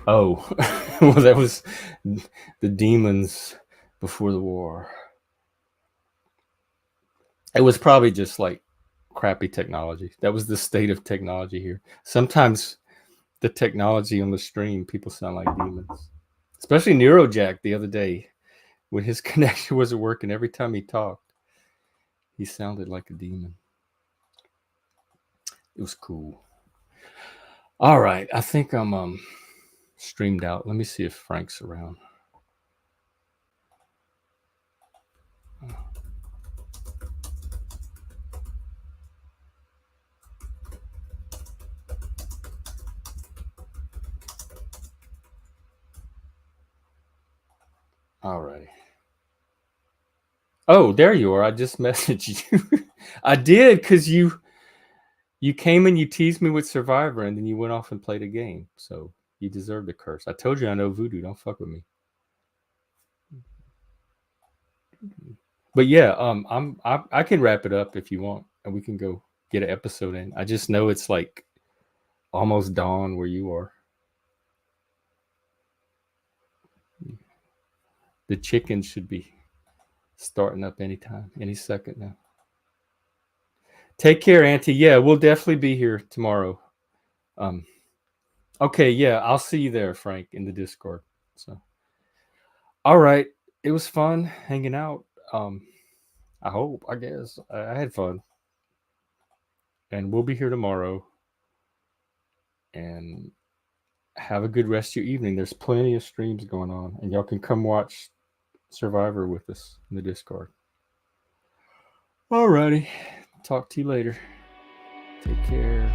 Oh, well, that was the demons before the war. It was probably just like crappy technology. That was the state of technology here. Sometimes the technology on the stream, people sound like demons. Especially Neurojack the other day, when his connection wasn't working, every time he talked, he sounded like a demon. It was cool. All right, I think I'm streamed out. Let me see if Frank's around. All right. Oh, there you are. I just messaged you. I did, because you came and you teased me with Survivor, and then you went off and played a game. So you deserved a curse. I told you I know voodoo. Don't fuck with me. But yeah, I can wrap it up if you want, and we can go get an episode in. I just know it's like almost dawn where you are. The chickens should be starting up anytime, any second now. Take care, Auntie. Yeah, we'll definitely be here tomorrow. Okay, yeah, I'll see you there, Frank, in the Discord. So, all right, it was fun hanging out. I hope, I guess I had fun, and we'll be here tomorrow. And have a good rest of your evening. There's plenty of streams going on, and y'all can come watch Survivor with us in the Discord. Alrighty, talk to you later. Take care.